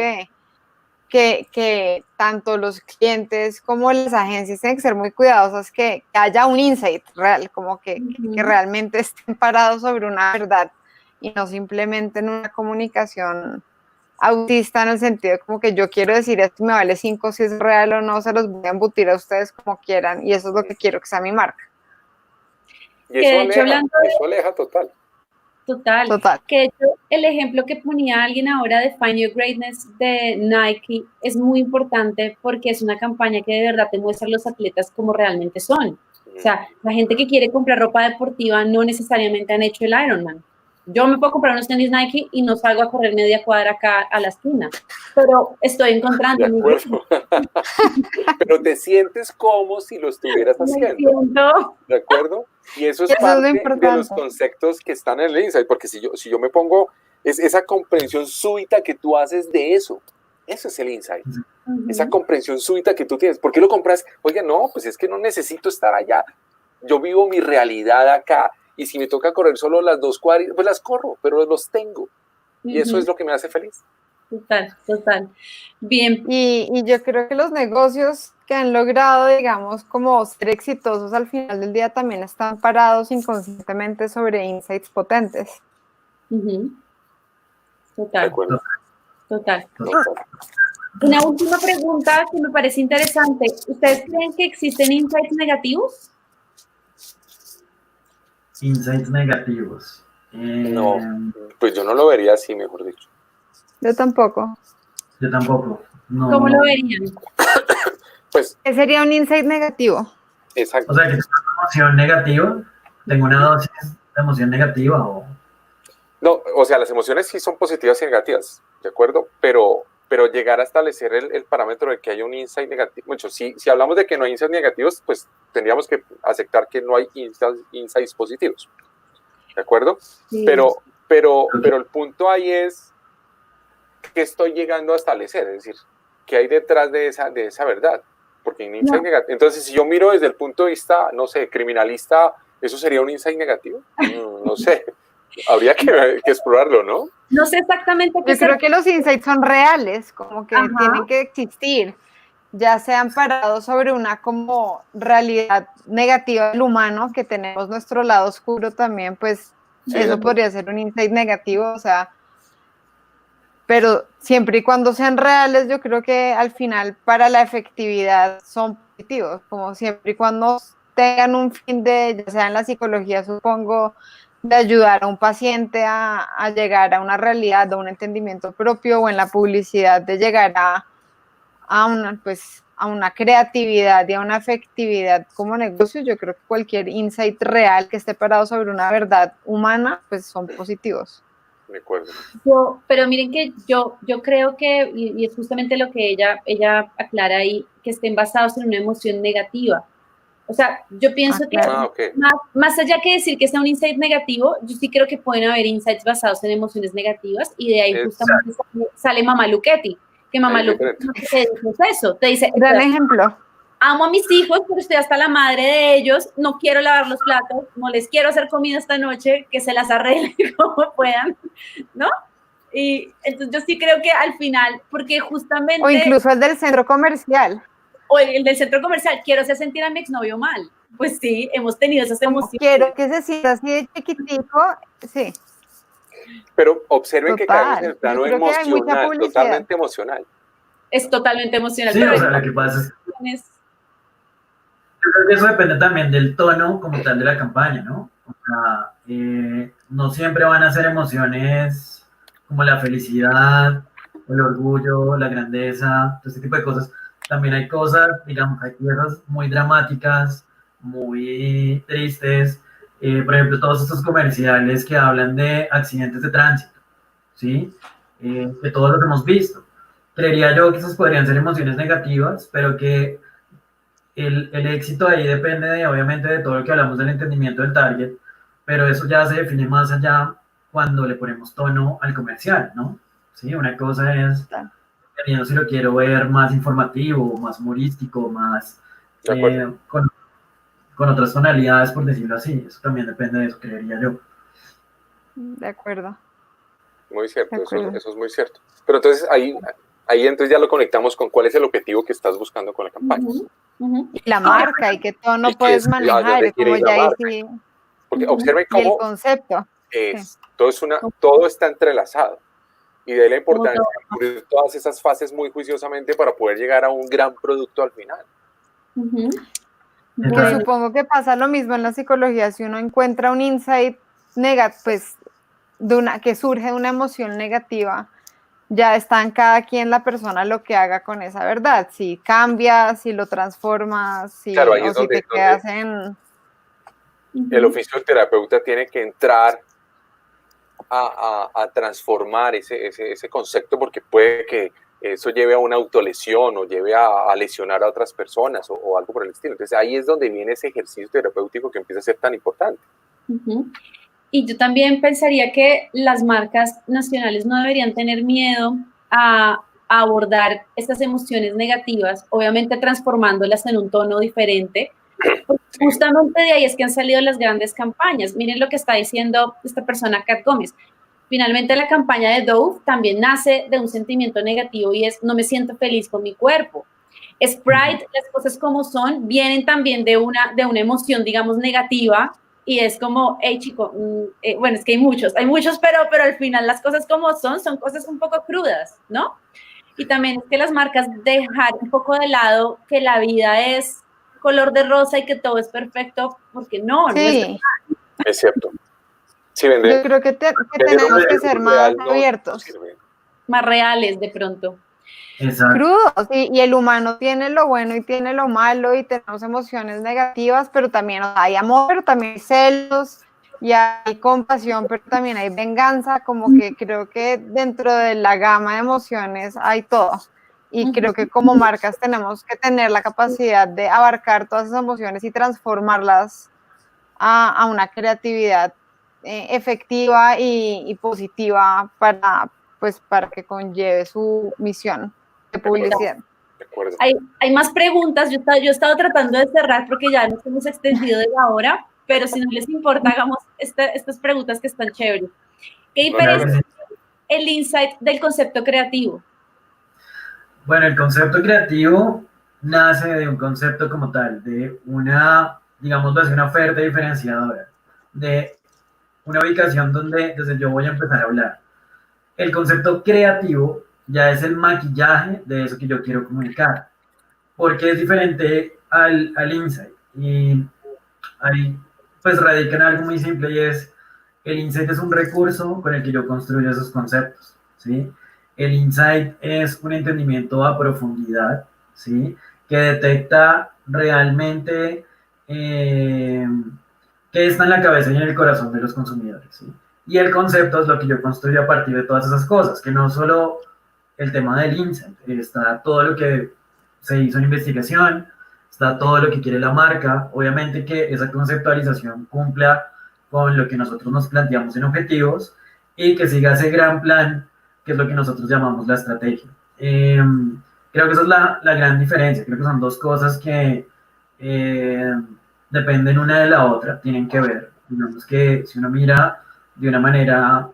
que tanto los clientes como las agencias tienen que ser muy cuidadosas que haya un insight real, como que realmente estén parados sobre una verdad y no simplemente en una comunicación autista en el sentido de como que yo quiero decir esto me vale 5 si es real o no, se los voy a embutir a ustedes como quieran y eso es lo que quiero que sea mi marca. Y eso aleja total. Total. Que de hecho el ejemplo que ponía alguien ahora de Find Your Greatness de Nike es muy importante porque es una campaña que de verdad te muestra a los atletas como realmente son. O sea, la gente que quiere comprar ropa deportiva no necesariamente han hecho el Ironman. Yo me puedo comprar unos tenis Nike y no salgo a correr media cuadra acá a la esquina, pero estoy encontrando. De acuerdo. Pero te sientes como si lo estuvieras haciendo. ¿De acuerdo? Y eso es parte de los conceptos que están en el insight, porque si yo me pongo, es esa comprensión súbita que tú haces de eso. Eso es el insight. Esa comprensión súbita que tú tienes. ¿Por qué lo compras? Oye, no, pues es que no necesito estar allá. Yo vivo mi realidad acá. Y si me toca correr solo las 2 cuadras, pues las corro, pero los tengo. Y eso es lo que me hace feliz. Total. Bien. Y yo creo que los negocios que han logrado, digamos, como ser exitosos al final del día también están parados inconscientemente sobre insights potentes. Total. Una última pregunta que me parece interesante. ¿Ustedes creen que existen insights negativos? Insights negativos. No, pues yo no lo vería así, mejor dicho. Yo tampoco. No. ¿Cómo lo verían? Pues, ¿qué sería un insight negativo? Exacto. O sea, que tengo una emoción negativa, tengo una dosis de emoción negativa o... No, o sea, las emociones sí son positivas y negativas, ¿de acuerdo? Pero llegar a establecer el parámetro de que haya un insight negativo, mucho, si hablamos de que no hay insights negativos, pues tendríamos que aceptar que no hay insights positivos, ¿de acuerdo? Sí. Pero el punto ahí es que estoy llegando a establecer, es decir, ¿qué hay detrás de esa verdad? Porque un insight negativo, entonces si yo miro desde el punto de vista, no sé, criminalista, ¿eso sería un insight negativo? No sé. Habría que explorarlo, ¿no? No sé exactamente qué. Yo creo que los insights son reales, como que tienen que existir, ya sean parados sobre una como realidad negativa del humano, que tenemos nuestro lado oscuro también, pues sí, eso podría ser un insight negativo, o sea, pero siempre y cuando sean reales, yo creo que al final para la efectividad son positivos, como siempre y cuando tengan un fin de, ya sea en la psicología, supongo, de ayudar a un paciente a llegar a una realidad, a un entendimiento propio, o en la publicidad de llegar a una creatividad y a una efectividad como negocio. Yo creo que cualquier insight real que esté parado sobre una verdad humana, pues son positivos. De acuerdo. Pero miren que yo creo que, y es justamente lo que ella aclara ahí, que estén basados en una emoción negativa. O sea, yo pienso que más allá que decir que sea un insight negativo, yo sí creo que pueden haber insights basados en emociones negativas y de ahí justamente sale Mamá Luchetti, que Mamá Luchetti te dice eso, te dice, gran ejemplo. Amo a mis hijos, pero estoy hasta la madre de ellos, no quiero lavar los platos, no les quiero hacer comida esta noche, que se las arreglen como puedan, ¿no? Y entonces yo sí creo que al final, porque justamente... O incluso el del centro comercial. O el del centro comercial, quiero hacer sentir a mi exnovio mal. Pues sí, hemos tenido esas emociones. Quiero que se sienta así de chiquitico, sí. Pero observen que caemos en el plano emocional, totalmente emocional. Es totalmente emocional. Sí, o sea, lo que pasa es que yo creo que eso depende también del tono como tal de la campaña, ¿no? O sea, no siempre van a ser emociones como la felicidad, el orgullo, la grandeza, todo ese tipo de cosas, también hay cosas, digamos, hay piezas muy dramáticas, muy tristes. Por ejemplo, todos estos comerciales que hablan de accidentes de tránsito, ¿sí? Que todos los hemos visto. Creería yo que esas podrían ser emociones negativas, pero que el éxito ahí depende de, obviamente, de todo lo que hablamos del entendimiento del target, pero eso ya se define más allá cuando le ponemos tono al comercial, ¿no? Sí, una cosa es, dependiendo si lo quiero ver más informativo, más humorístico, más con otras tonalidades, por decirlo así. Eso también depende de eso, creería yo. De acuerdo. Muy cierto, eso es muy cierto. Pero entonces ahí entonces ya lo conectamos con cuál es el objetivo que estás buscando con la campaña. Y la marca, y qué tono puedes manejar, como ya ahí. Porque observen cómo el concepto. Todo está entrelazado. Y de ahí la importancia de cubrir todas esas fases muy juiciosamente para poder llegar a un gran producto al final. Que supongo que pasa lo mismo en la psicología. Si uno encuentra un insight pues, que surge de una emoción negativa, ya está en cada quien la persona lo que haga con esa verdad. Si cambias, si lo transformas, si te quedas en... El oficio del terapeuta tiene que entrar a transformar ese concepto, porque puede que eso lleve a una autolesión o lleve a lesionar a otras personas o algo por el estilo. Entonces ahí es donde viene ese ejercicio terapéutico que empieza a ser tan importante. Y yo también pensaría que las marcas nacionales no deberían tener miedo a abordar estas emociones negativas, obviamente transformándolas en un tono diferente. Justamente de ahí es que han salido las grandes campañas. Miren lo que está diciendo esta persona, Kat Gómez. Finalmente la campaña de Dove también nace de un sentimiento negativo y es: no me siento feliz con mi cuerpo. Sprite, las cosas como son, vienen también de una emoción, digamos, negativa, y es como, hey chico, bueno, es que hay muchos, pero al final las cosas como son cosas un poco crudas, ¿no? Y también es que las marcas dejar un poco de lado que la vida es color de rosa y que todo es perfecto, porque no es verdad. Es cierto. Sí, yo creo que tenemos que ser más abiertos. Más reales de pronto. Exacto. Crudos, y el humano tiene lo bueno y tiene lo malo y tenemos emociones negativas, pero también hay amor, pero también hay celos y hay compasión, pero también hay venganza, como que creo que dentro de la gama de emociones hay todo. Y creo que como marcas tenemos que tener la capacidad de abarcar todas esas emociones y transformarlas a una creatividad efectiva y positiva para que conlleve su misión de publicidad. Hay más preguntas. Yo he estado tratando de cerrar porque ya nos hemos extendido de la hora, pero si no les importa, hagamos estas preguntas que están chéveres. ¿Qué diferencia el insight del concepto creativo? Bueno, el concepto creativo nace de un concepto como tal, de una, digamos, una oferta diferenciadora, de una ubicación donde desde yo voy a empezar a hablar. El concepto creativo ya es el maquillaje de eso que yo quiero comunicar, porque es diferente al insight. Y ahí pues radica en algo muy simple, y es: el insight es un recurso con el que yo construyo esos conceptos, ¿sí? El insight es un entendimiento a profundidad, ¿sí? Que detecta realmente qué está en la cabeza y en el corazón de los consumidores, ¿sí? Y el concepto es lo que yo construyo a partir de todas esas cosas, que no solo el tema del insight, está todo lo que se hizo en investigación, está todo lo que quiere la marca, obviamente que esa conceptualización cumpla con lo que nosotros nos planteamos en objetivos y que siga ese gran plan, que es lo que nosotros llamamos la estrategia. Creo que esa es la gran diferencia. Creo que son dos cosas que dependen una de la otra, tienen que ver. Digamos que si uno mira de una manera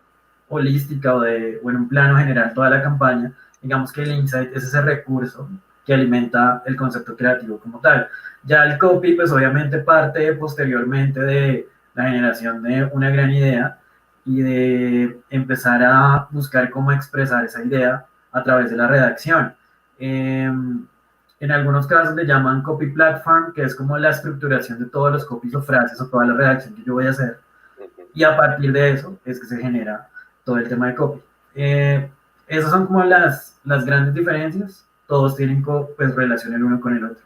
holística o en un plano general toda la campaña, digamos que el insight es ese recurso que alimenta el concepto creativo como tal. Ya el copy, pues obviamente parte posteriormente de la generación de una gran idea y de empezar a buscar cómo expresar esa idea a través de la redacción. En algunos casos le llaman copy platform, que es como la estructuración de todos los copies o frases o toda la redacción que yo voy a hacer. Y a partir de eso es que se genera todo el tema de copy. Esas son como las grandes diferencias. todos tienen pues, relación el uno con el otro.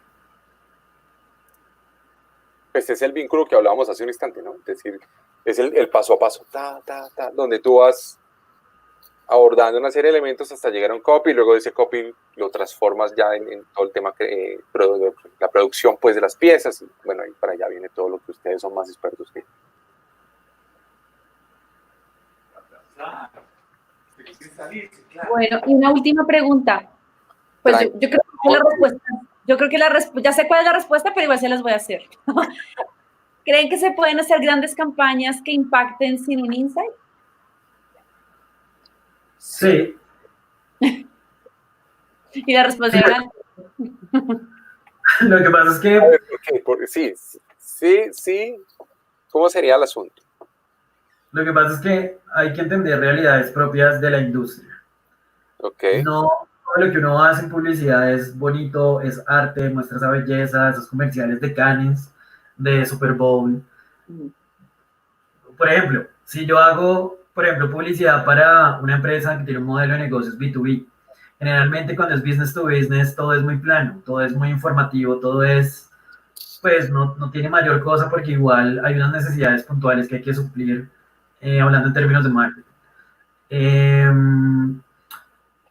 Este es el vínculo que hablábamos hace un instante, ¿no? Es decir, es el paso a paso, donde tú vas abordando una serie de elementos hasta llegar a un copy, y luego de ese copy lo transformas ya en todo el tema, la producción pues, de las piezas, y bueno, ahí para allá viene todo lo que ustedes son más expertos que. Bueno, y una última pregunta. Pues yo creo que la respuesta, ya sé cuál es la respuesta, pero igual se las voy a hacer. ¿Creen que se pueden hacer grandes campañas que impacten sin un insight? Sí. Y la respuesta era... Lo que pasa es que... A ver, ¿por qué? Sí. ¿Cómo sería el asunto? Lo que pasa es que hay que entender realidades propias de la industria. Okay. No todo lo que uno hace en publicidad es bonito, es arte, muestra esa belleza, esos comerciales de Cannes, de Super Bowl. Por ejemplo, si yo hago, publicidad para una empresa que tiene un modelo de negocios B2B, generalmente cuando es business to business todo es muy plano, todo es muy informativo, todo es, pues no tiene mayor cosa porque igual hay unas necesidades puntuales que hay que suplir, hablando en términos de marketing.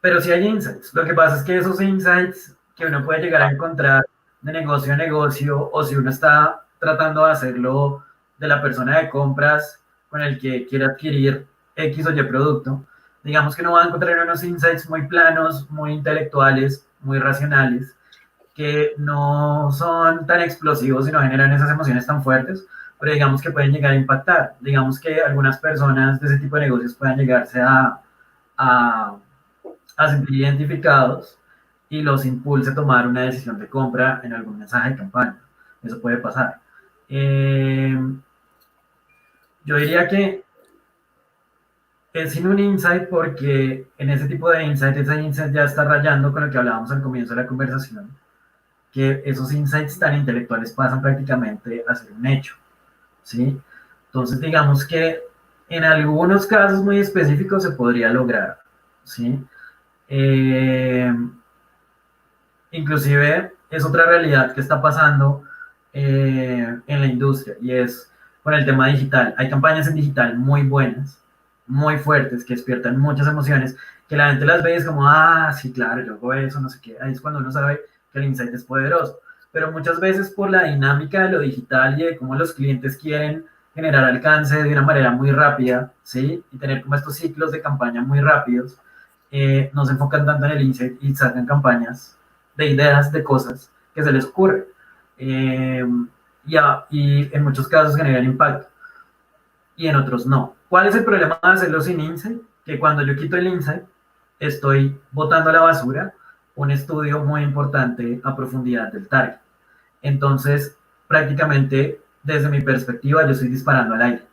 Pero sí hay insights. Lo que pasa es que esos insights que uno puede llegar a encontrar de negocio a negocio, o si uno está tratando de hacerlo de la persona de compras con el que quiere adquirir X o Y producto, digamos que no va a encontrar unos insights muy planos, muy intelectuales, muy racionales, que no son tan explosivos y no generan esas emociones tan fuertes, pero digamos que pueden llegar a impactar. Digamos que algunas personas de ese tipo de negocios puedan llegarse a sentir identificados y los impulse a tomar una decisión de compra en algún mensaje de campaña. Eso puede pasar. Yo diría que es sin un insight porque en ese tipo de insight, ese insight ya está rayando con lo que hablábamos al comienzo de la conversación, que esos insights tan intelectuales pasan prácticamente a ser un hecho, ¿sí? Entonces digamos que en algunos casos muy específicos se podría lograr, ¿sí? Inclusive es otra realidad que está pasando en la industria y es con el tema digital. Hay campañas en digital muy buenas, muy fuertes, que despiertan muchas emociones, que la gente las ve y es como, sí, claro, yo hago eso, no sé qué. Ahí es cuando uno sabe que el insight es poderoso. Pero muchas veces por la dinámica de lo digital y de cómo los clientes quieren generar alcance de una manera muy rápida, ¿sí? Y tener como estos ciclos de campaña muy rápidos, no se enfocan tanto en el insight y sacan campañas de ideas, de cosas que se les ocurre. Y en muchos casos generan impacto y en otros no. ¿Cuál es el problema de hacerlo sin insight? Que cuando yo quito el insight, estoy botando a la basura un estudio muy importante a profundidad del target. Entonces, prácticamente, desde mi perspectiva, yo estoy disparando al aire.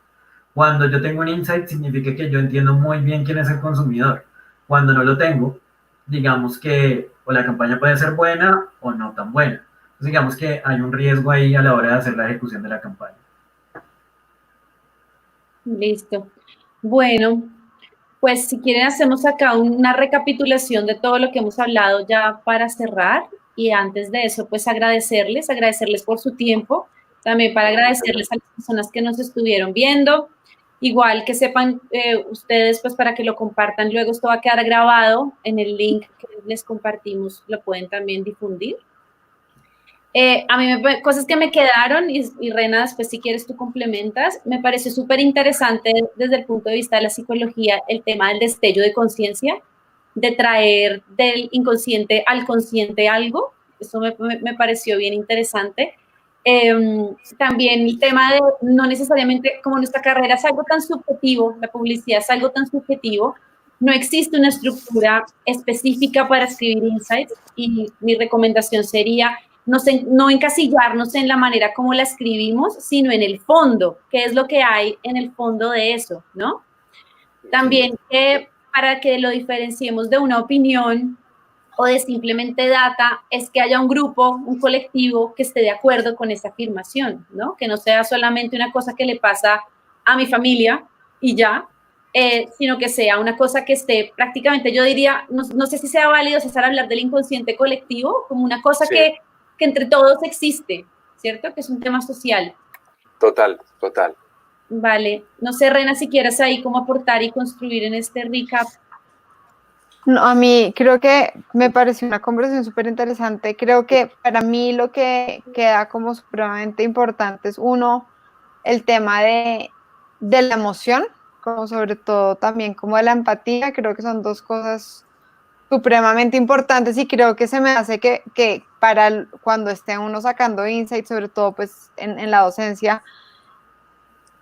Cuando yo tengo un insight, significa que yo entiendo muy bien quién es el consumidor. Cuando no lo tengo, digamos que o la campaña puede ser buena o no tan buena. Entonces, digamos que hay un riesgo ahí a la hora de hacer la ejecución de la campaña. Listo. Bueno, pues si quieren hacemos acá una recapitulación de todo lo que hemos hablado ya para cerrar, y antes de eso pues agradecerles por su tiempo, también para agradecerles a las personas que nos estuvieron viendo, igual que sepan ustedes pues para que lo compartan, luego esto va a quedar grabado en el link que les compartimos, lo pueden también difundir. A mí cosas que me quedaron, y Rena, después si quieres tú complementas, me pareció súper interesante desde el punto de vista de la psicología el tema del destello de conciencia, de traer del inconsciente al consciente algo, eso me pareció bien interesante. También el tema de no necesariamente, como nuestra carrera es algo tan subjetivo, la publicidad es algo tan subjetivo, no existe una estructura específica para escribir insights, y mi recomendación sería no encasillarnos en la manera como la escribimos, sino en el fondo, qué es lo que hay en el fondo de eso, ¿no? También para que lo diferenciemos de una opinión o de simplemente data, es que haya un grupo, un colectivo que esté de acuerdo con esa afirmación, ¿no? Que no sea solamente una cosa que le pasa a mi familia y ya, sino que sea una cosa que esté prácticamente, yo diría, no sé si sea válido, César, hablar del inconsciente colectivo, como una cosa Sí. que entre todos existe, ¿cierto? Que es un tema social. Total, total. Vale. No sé, Rena, si quieres ahí cómo aportar y construir en este recap. No, a mí creo que me pareció una conversación súper interesante. Creo que para mí lo que queda como supremamente importante es uno, el tema de la emoción, como sobre todo también como de la empatía. Creo que son dos cosas supremamente importantes y creo que se me hace que para cuando esté uno sacando insights, sobre todo pues en la docencia,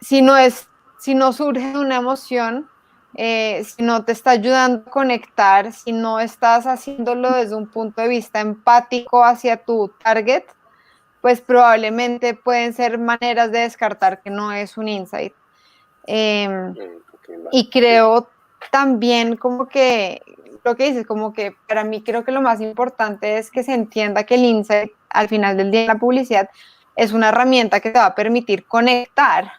si no surge una emoción, si no te está ayudando a conectar, si no estás haciéndolo desde un punto de vista empático hacia tu target, pues probablemente pueden ser maneras de descartar que no es un insight. Okay, vale. Y creo también como que lo que dices, como que para mí creo que lo más importante es que se entienda que el insight al final del día en la publicidad es una herramienta que te va a permitir conectar,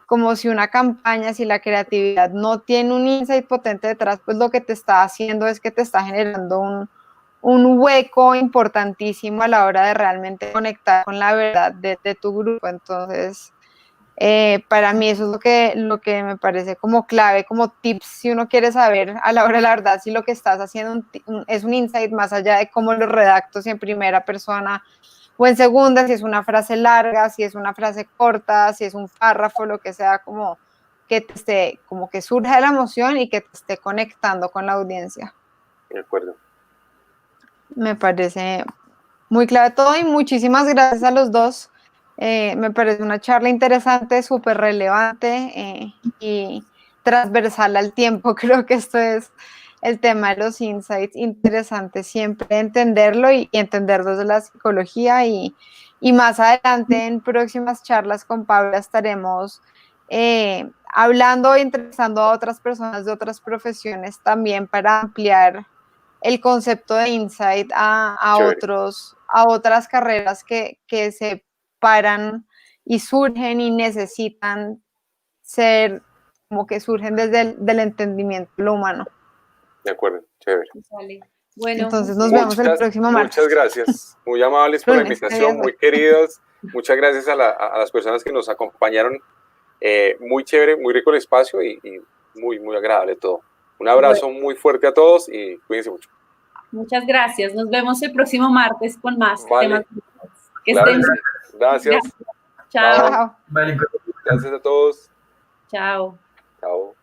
como si una campaña, si la creatividad no tiene un insight potente detrás, pues lo que te está haciendo es que te está generando un hueco importantísimo a la hora de realmente conectar con la verdad de tu grupo. Entonces, para mí eso es lo que me parece como clave, como tips, si uno quiere saber a la hora de la verdad si lo que estás haciendo es un insight más allá de cómo lo redacto, si en primera persona o en segunda, si es una frase larga, si es una frase corta, si es un párrafo, lo que sea, como que te esté, como que surja la emoción y que te esté conectando con la audiencia. De acuerdo. Me parece muy clave todo y muchísimas gracias a los dos. Me parece una charla interesante, súper relevante y transversal al tiempo. Creo que esto es el tema de los insights, interesante siempre entenderlo y entender desde la psicología y más adelante en próximas charlas con Paula estaremos hablando y entrevistando a otras personas de otras profesiones también para ampliar el concepto de insight a otras carreras que se paran y surgen y necesitan ser, como que surgen desde el entendimiento de lo humano. De acuerdo, chévere. Vale. Bueno, entonces nos vemos el próximo martes. Muchas gracias, muy amables por la invitación, muy queridos. Muchas gracias a las personas que nos acompañaron. Muy chévere, muy rico el espacio y muy, muy agradable todo. Un abrazo muy fuerte a todos y cuídense mucho. Muchas gracias. Nos vemos el próximo martes con más temas. Que claro, estén bien. Gracias. Chao. Gracias a todos. Chao. Chao.